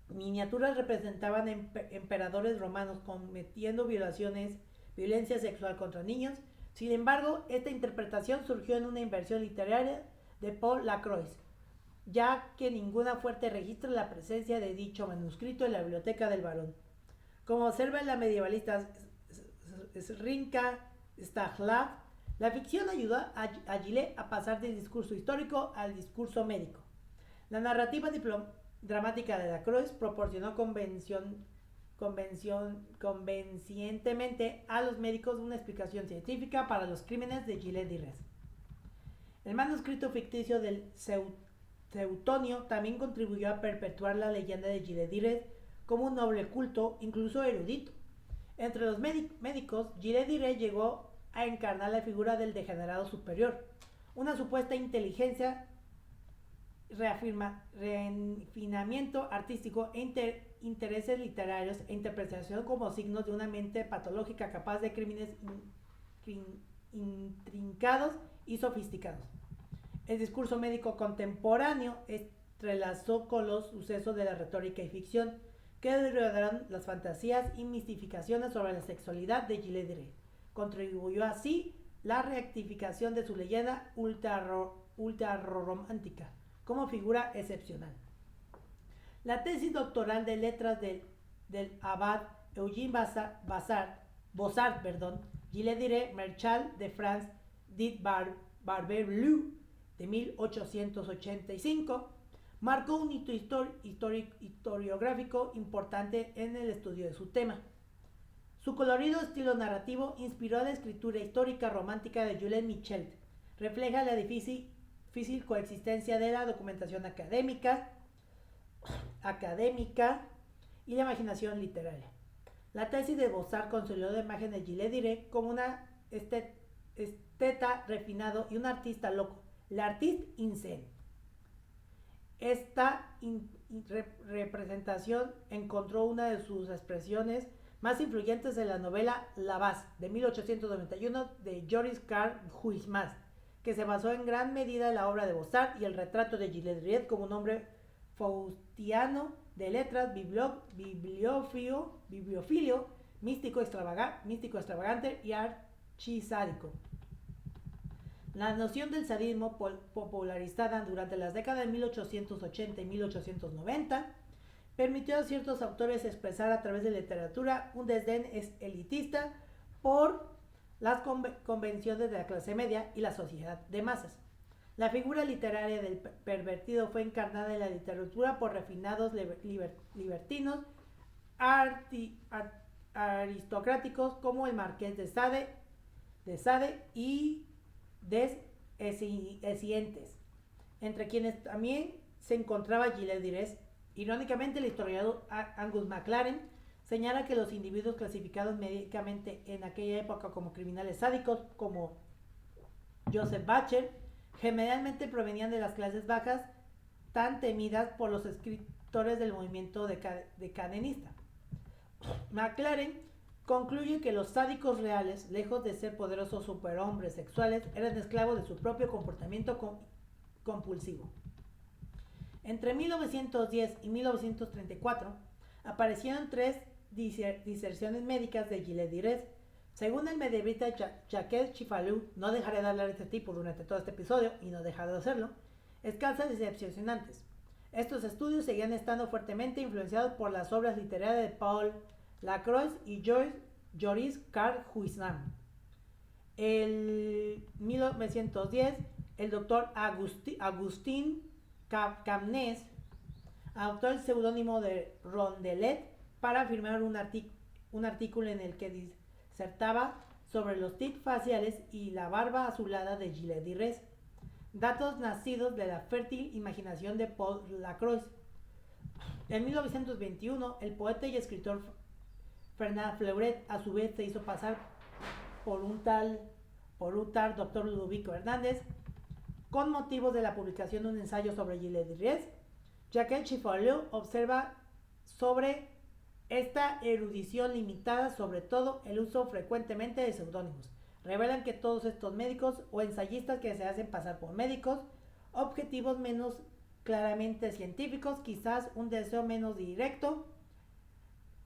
miniaturas representaban emperadores romanos cometiendo violencia sexual contra niños. Sin embargo, esta interpretación surgió en una inversión literaria de Paul Lacroix, ya que ninguna fuente registra la presencia de dicho manuscrito en la biblioteca del barón. Como observa la medievalista Srinka Stachlav, la ficción ayudó a Gilles a pasar del discurso histórico al discurso médico. La narrativa dramática de Lacroix proporcionó convencientemente a los médicos una explicación científica para los crímenes de Gilles de Rais. El manuscrito ficticio del Suetonio también contribuyó a perpetuar la leyenda de Gilles de Rais como un noble culto, incluso erudito. Entre los médicos, Gilles de Rais llegó a encarnar la figura del degenerado superior, una supuesta inteligencia, refinamiento artístico e intereses literarios e interpretación como signos de una mente patológica capaz de crímenes intrincados y sofisticados. El discurso médico contemporáneo entrelazó con los sucesos de la retórica y ficción que rodearon las fantasías y mistificaciones sobre la sexualidad de Gilles de Rais. Contribuyó así la rectificación de su leyenda ultrarromántica como figura excepcional. La tesis doctoral de letras del abad Eugène Bossart, Gilles de Rais, Marchal de France dit Barbebleu, de 1885, marcó un hito historiográfico importante en el estudio de su tema. Su colorido estilo narrativo inspiró a la escritura histórica romántica de Jules Michelet. Refleja la difícil coexistencia de la documentación académica y la imaginación literaria. La tesis de Bossart consolidó la imagen de Gilles de Rais como una esteta refinado y un artista loco, l'artiste insane. Esta representación encontró una de sus expresiones más influyentes en la novela La Base, de 1891, de Joris Karl Huysmans, que se basó en gran medida en la obra de Bossart y el retrato de Gilles de Rais como un hombre faustiano de letras, bibliófilo, místico extravagante y archisádico. La noción del sadismo, popularizada durante las décadas de 1880 y 1890, permitió a ciertos autores expresar a través de la literatura un desdén elitista por las convenciones de la clase media y la sociedad de masas. La figura literaria del pervertido fue encarnada en la literatura por refinados libertinos aristocráticos como el Marqués de Sade y des Esientes, entre quienes también se encontraba Gilles Dires. Irónicamente, el historiador Angus MacLaren señala que los individuos clasificados médicamente en aquella época como criminales sádicos, como Joseph Bacher, generalmente provenían de las clases bajas tan temidas por los escritores del movimiento decadenista. MacLaren concluye que los sádicos reales, lejos de ser poderosos superhombres sexuales, eran esclavos de su propio comportamiento compulsivo. Entre 1910 y 1934 aparecieron 3 diserciones médicas de Gilles Dires. Según el medievalista Jacques Chifalou, no dejaré de hablar de este tipo durante todo este episodio y no dejaré de hacerlo, escasas y decepcionantes. Estos estudios seguían estando fuertemente influenciados por las obras literarias de Paul Lacroix y Joris Karl Huysmans. En 1910, el doctor Agustín Camnes adoptó el seudónimo de Rondelet para firmar un artículo en el que disertaba sobre los tics faciales y la barba azulada de Gilles Dires, datos nacidos de la fértil imaginación de Paul Lacroix. En 1921, el poeta y escritor Fernand Fleuret a su vez se hizo pasar por un tal Dr. Ludovico Hernández con motivo de la publicación de un ensayo sobre Gilles Dires. Jacques Chifalou observa sobre esta erudición limitada, sobre todo el uso frecuentemente de seudónimos. Revelan que todos estos médicos o ensayistas que se hacen pasar por médicos, objetivos menos claramente científicos, quizás un deseo menos directo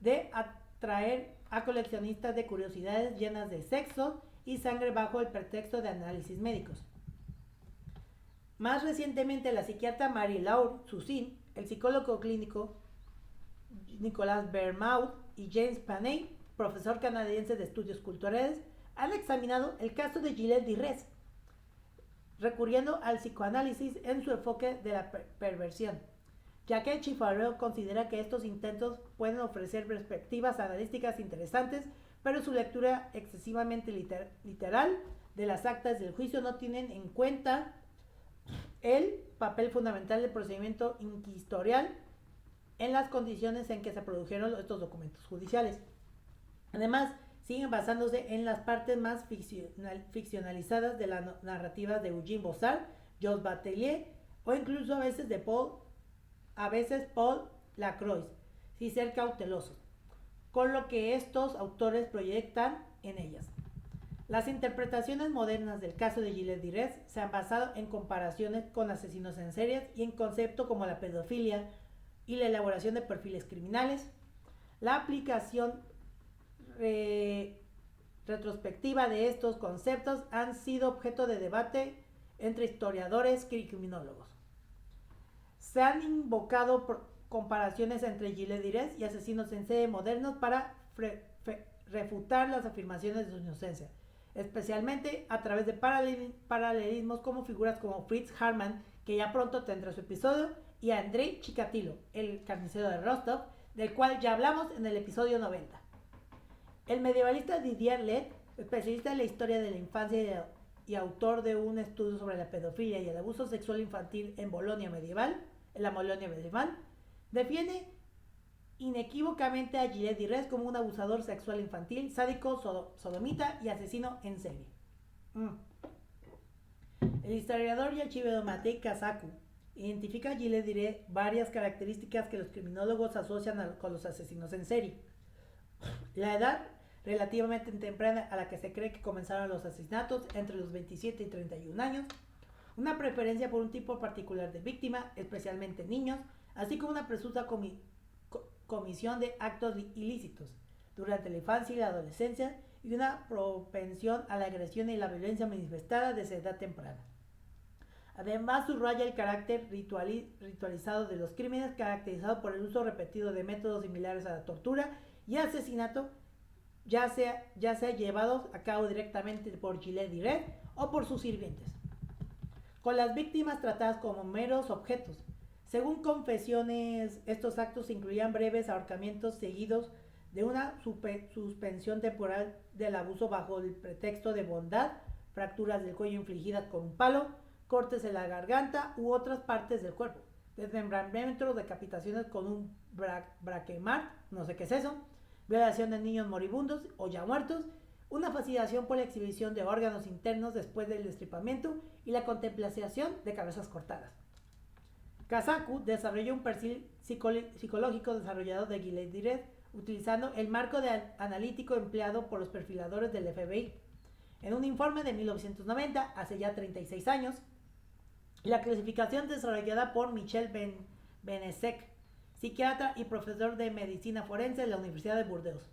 de atraer a coleccionistas de curiosidades llenas de sexo y sangre bajo el pretexto de análisis médicos. Más recientemente, la psiquiatra Marie-Laure Toussaint, el psicólogo clínico Nicolas Bermaud y James Panay, profesor canadiense de estudios culturales, han examinado el caso de Gilles Dires, recurriendo al psicoanálisis en su enfoque de la perversión, ya que Chifalou considera que estos intentos pueden ofrecer perspectivas analíticas interesantes, pero su lectura excesivamente literal de las actas del juicio no tienen en cuenta el papel fundamental del procedimiento inquisitorial en las condiciones en que se produjeron estos documentos judiciales. Además, siguen basándose en las partes más ficcionalizadas de la narrativa de Eugène Bossart, Joseph Bataille o incluso a veces Paul Lacroix, sin ser cautelosos, con lo que estos autores proyectan en ellas. Las interpretaciones modernas del caso de Gilles Dires se han basado en comparaciones con asesinos en serie y en conceptos como la pedofilia y la elaboración de perfiles criminales. La aplicación retrospectiva de estos conceptos han sido objeto de debate entre historiadores y criminólogos. Se han invocado comparaciones entre Gilles Dires y asesinos en serie modernos para refutar las afirmaciones de su inocencia, especialmente a través de paralelismos como figuras como Fritz Hartmann, que ya pronto tendrá su episodio, y Andrei Chikatilo, el carnicero de Rostov, del cual ya hablamos en el episodio 90. El medievalista Didier Lett, especialista en la historia de la infancia y autor de un estudio sobre la pedofilia y el abuso sexual infantil en la Bolonia medieval, defiende inequívocamente a Gilles Dires como un abusador sexual infantil, sádico, sodomita y asesino en serie. El historiador y archivero Matei Kazaku identifica a Gilles Dires varias características que los criminólogos asocian con los asesinos en serie. La edad relativamente temprana a la que se cree que comenzaron los asesinatos, entre los 27 y 31 años, una preferencia por un tipo particular de víctima, especialmente niños, así como una presunta comisión de actos ilícitos durante la infancia y la adolescencia y una propensión a la agresión y la violencia manifestada desde edad temprana. Además, subraya el carácter ritualizado de los crímenes, caracterizado por el uso repetido de métodos similares a la tortura y asesinato, ya sea llevados a cabo directamente por Gilles Dires o por sus sirvientes. con las víctimas tratadas como meros objetos. Según confesiones, estos actos incluían breves ahorcamientos seguidos de una suspensión temporal del abuso bajo el pretexto de bondad, fracturas del cuello infligidas con un palo, cortes en la garganta u otras partes del cuerpo, desmembramiento, decapitaciones con un braquemar, no sé qué es eso, violación de niños moribundos o ya muertos, una fascinación por la exhibición de órganos internos después del destripamiento y la contemplación de cabezas cortadas. Kazaku desarrolló un perfil psicológico desarrollado de Gilles Diret, utilizando el marco analítico empleado por los perfiladores del FBI. En un informe de 1990, hace ya 36 años, la clasificación desarrollada por Michel Benessec, psiquiatra y profesor de medicina forense de la Universidad de Burdeos.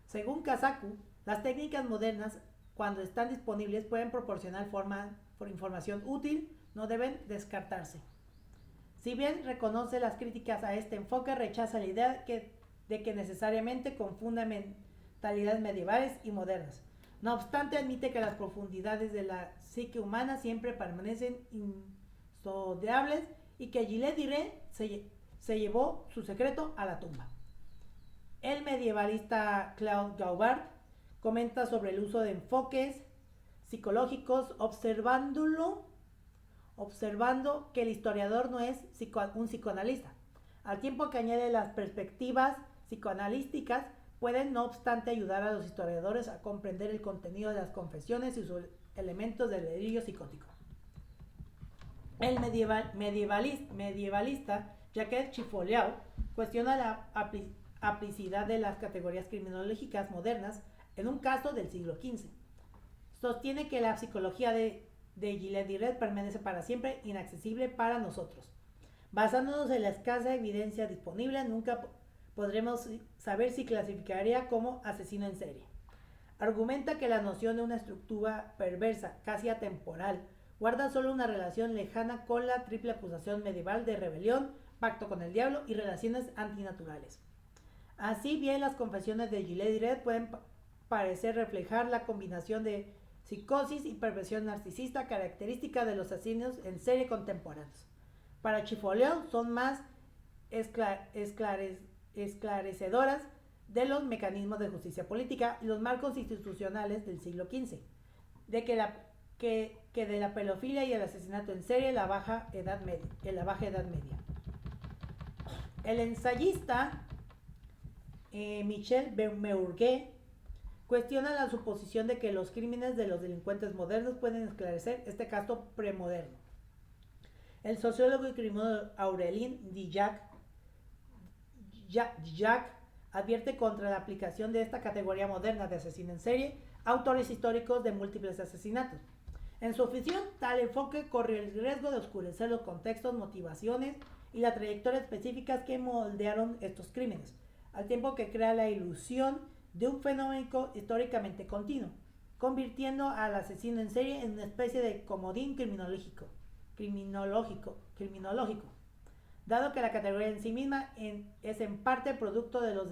Según Kazaku, las técnicas modernas, cuando están disponibles, pueden proporcionar información útil, no deben descartarse. Si bien reconoce las críticas a este enfoque, rechaza la idea de que necesariamente confunda mentalidades medievales y modernas. No obstante, admite que las profundidades de la psique humana siempre permanecen insondables y que Gilles Diret se llevó su secreto a la tumba. El medievalista Claude Gaubard comenta sobre el uso de enfoques psicológicos observando que el historiador no es un psicoanalista, al tiempo que añade las perspectivas psicoanalísticas pueden no obstante ayudar a los historiadores a comprender el contenido de las confesiones y sus elementos del delirio psicótico. El medievalista Jacques Chiffoliau cuestiona la aplicidad de las categorías criminológicas modernas en un caso del siglo XV. Sostiene que la psicología de Gilles Diret permanece para siempre inaccesible para nosotros. Basándonos en la escasa evidencia disponible, nunca podremos saber si clasificaría como asesino en serie. Argumenta que la noción de una estructura perversa, casi atemporal, guarda solo una relación lejana con la triple acusación medieval de rebelión, pacto con el diablo y relaciones antinaturales. Así bien, las confesiones de Gilles Diret pueden parecer reflejar la combinación de psicosis y perversión narcisista característica de los asesinos en serie contemporáneos. Para Chiffoliau son más esclarecedoras de los mecanismos de justicia política y los marcos institucionales del siglo XV, que de la pedofilia y el asesinato en serie en la baja edad media. El ensayista Michel Meurguet cuestiona la suposición de que los crímenes de los delincuentes modernos pueden esclarecer este caso premoderno. El sociólogo y criminólogo Aurélien Dillac advierte contra la aplicación de esta categoría moderna de asesino en serie a autores históricos de múltiples asesinatos. En su opinión, tal enfoque corre el riesgo de oscurecer los contextos, motivaciones y la trayectoria específicas que moldearon estos crímenes, al tiempo que crea la ilusión de un fenómeno históricamente continuo, convirtiendo al asesino en serie en una especie de comodín criminológico, dado que la categoría en sí misma es en parte producto de los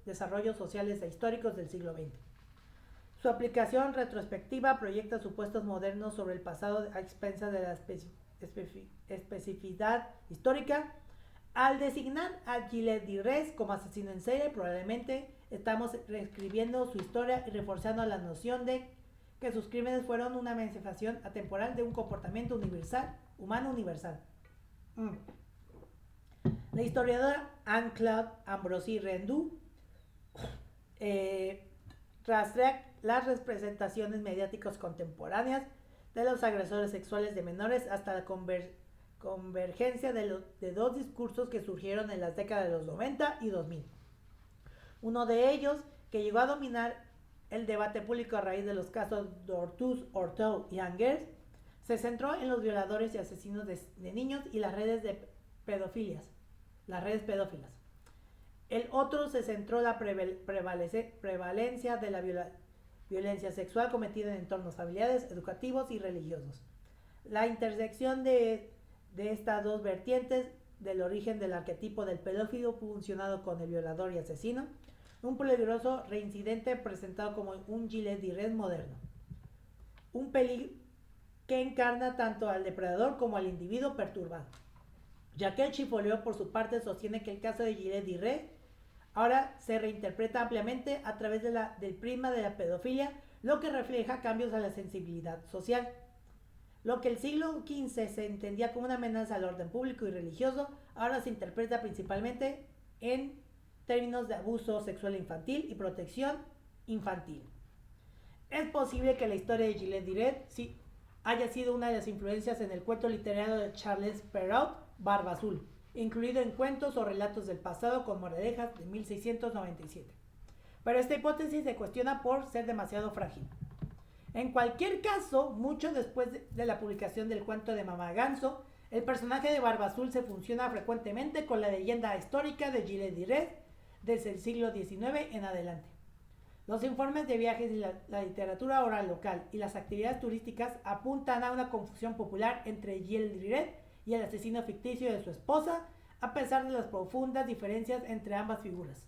desarrollos sociales e históricos del siglo XX. Su aplicación retrospectiva proyecta supuestos modernos sobre el pasado a expensas de la especificidad histórica. Al designar a Gilles Diret como asesino en serie, probablemente estamos reescribiendo su historia y reforzando la noción de que sus crímenes fueron una manifestación atemporal de un comportamiento humano universal. La historiadora Anne-Claude Ambrosi-Rendu rastrea las representaciones mediáticas contemporáneas de los agresores sexuales de menores hasta la convergencia de dos discursos que surgieron en las décadas de los 90 y 2000. Uno de ellos, que llegó a dominar el debate público a raíz de los casos d'Ortuz, Orteau y Angers, se centró en los violadores y asesinos de niños y las redes pedófilas. El otro se centró en la prevalencia de la violencia sexual cometida en entornos familiares, educativos y religiosos. La intersección de estas dos vertientes del origen del arquetipo del pedófilo funcionado con el violador y asesino, un peligroso reincidente presentado como un Gilles Diret moderno. Un peligro que encarna tanto al depredador como al individuo perturbado. Jacques Chiffoliot, por su parte, sostiene que el caso de Gilles Dirac ahora se reinterpreta ampliamente a través del prisma de la pedofilia, lo que refleja cambios a la sensibilidad social. Lo que el siglo XV se entendía como una amenaza al orden público y religioso, ahora se interpreta principalmente en términos de abuso sexual infantil y protección infantil. Es posible que la historia de Gilles Dirac haya sido una de las influencias en el cuento literario de Charles Perrault, Barba Azul, incluido en Cuentos o Relatos del Pasado con Moralejas de 1697. Pero esta hipótesis se cuestiona por ser demasiado frágil. En cualquier caso, mucho después de la publicación del cuento de Mamá Ganso, el personaje de Barba Azul se fusiona frecuentemente con la leyenda histórica de Gilles Dirac desde el siglo XIX en adelante. Los informes de viajes y la literatura oral local y las actividades turísticas apuntan a una confusión popular entre Gilles Dirac y el asesino ficticio de su esposa, a pesar de las profundas diferencias entre ambas figuras.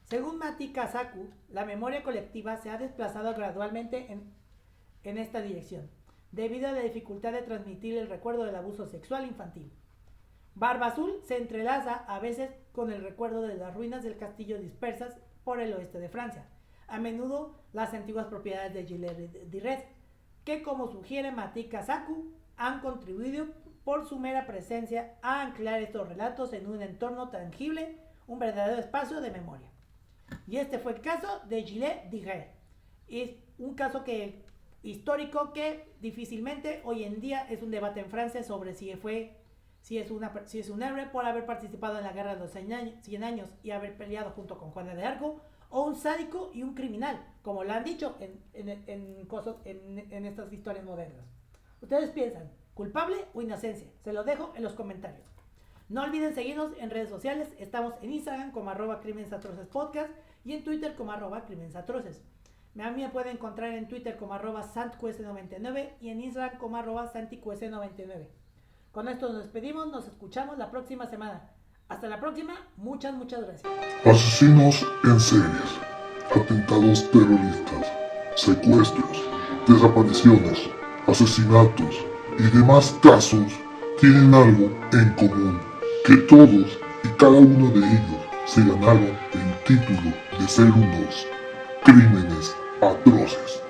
Según Matti Kasaku, la memoria colectiva se ha desplazado gradualmente en esta dirección, debido a la dificultad de transmitir el recuerdo del abuso sexual infantil. Barba Azul se entrelaza a veces con el recuerdo de las ruinas del castillo dispersas por el oeste de Francia, a menudo las antiguas propiedades de Gilles Dirac, que, como sugiere Matti Kasaku, han contribuido por su mera presencia a anclar estos relatos en un entorno tangible, un verdadero espacio de memoria. Y este fue el caso de Gilles Dirac. Es un caso histórico que difícilmente hoy en día es un debate en Francia sobre si es un héroe por haber participado en la guerra de los 100 años y haber peleado junto con Juana de Arco, o un sádico y un criminal, como lo han dicho en estas historias modernas. ¿Ustedes piensan, culpable o inocencia? Se lo dejo en los comentarios. No olviden seguirnos en redes sociales. Estamos en Instagram como @crimenesatrocespodcast y en Twitter como @crimenesatroces. A mí me pueden encontrar en Twitter como @santqs99 y en Instagram como @santiqs99. Con esto nos despedimos, nos escuchamos la próxima semana. Hasta la próxima, muchas gracias.
Asesinos en series, atentados terroristas, secuestros, desapariciones, asesinatos y demás casos tienen algo en común, que todos y cada uno de ellos se ganaron el título de ser unos crímenes atroces.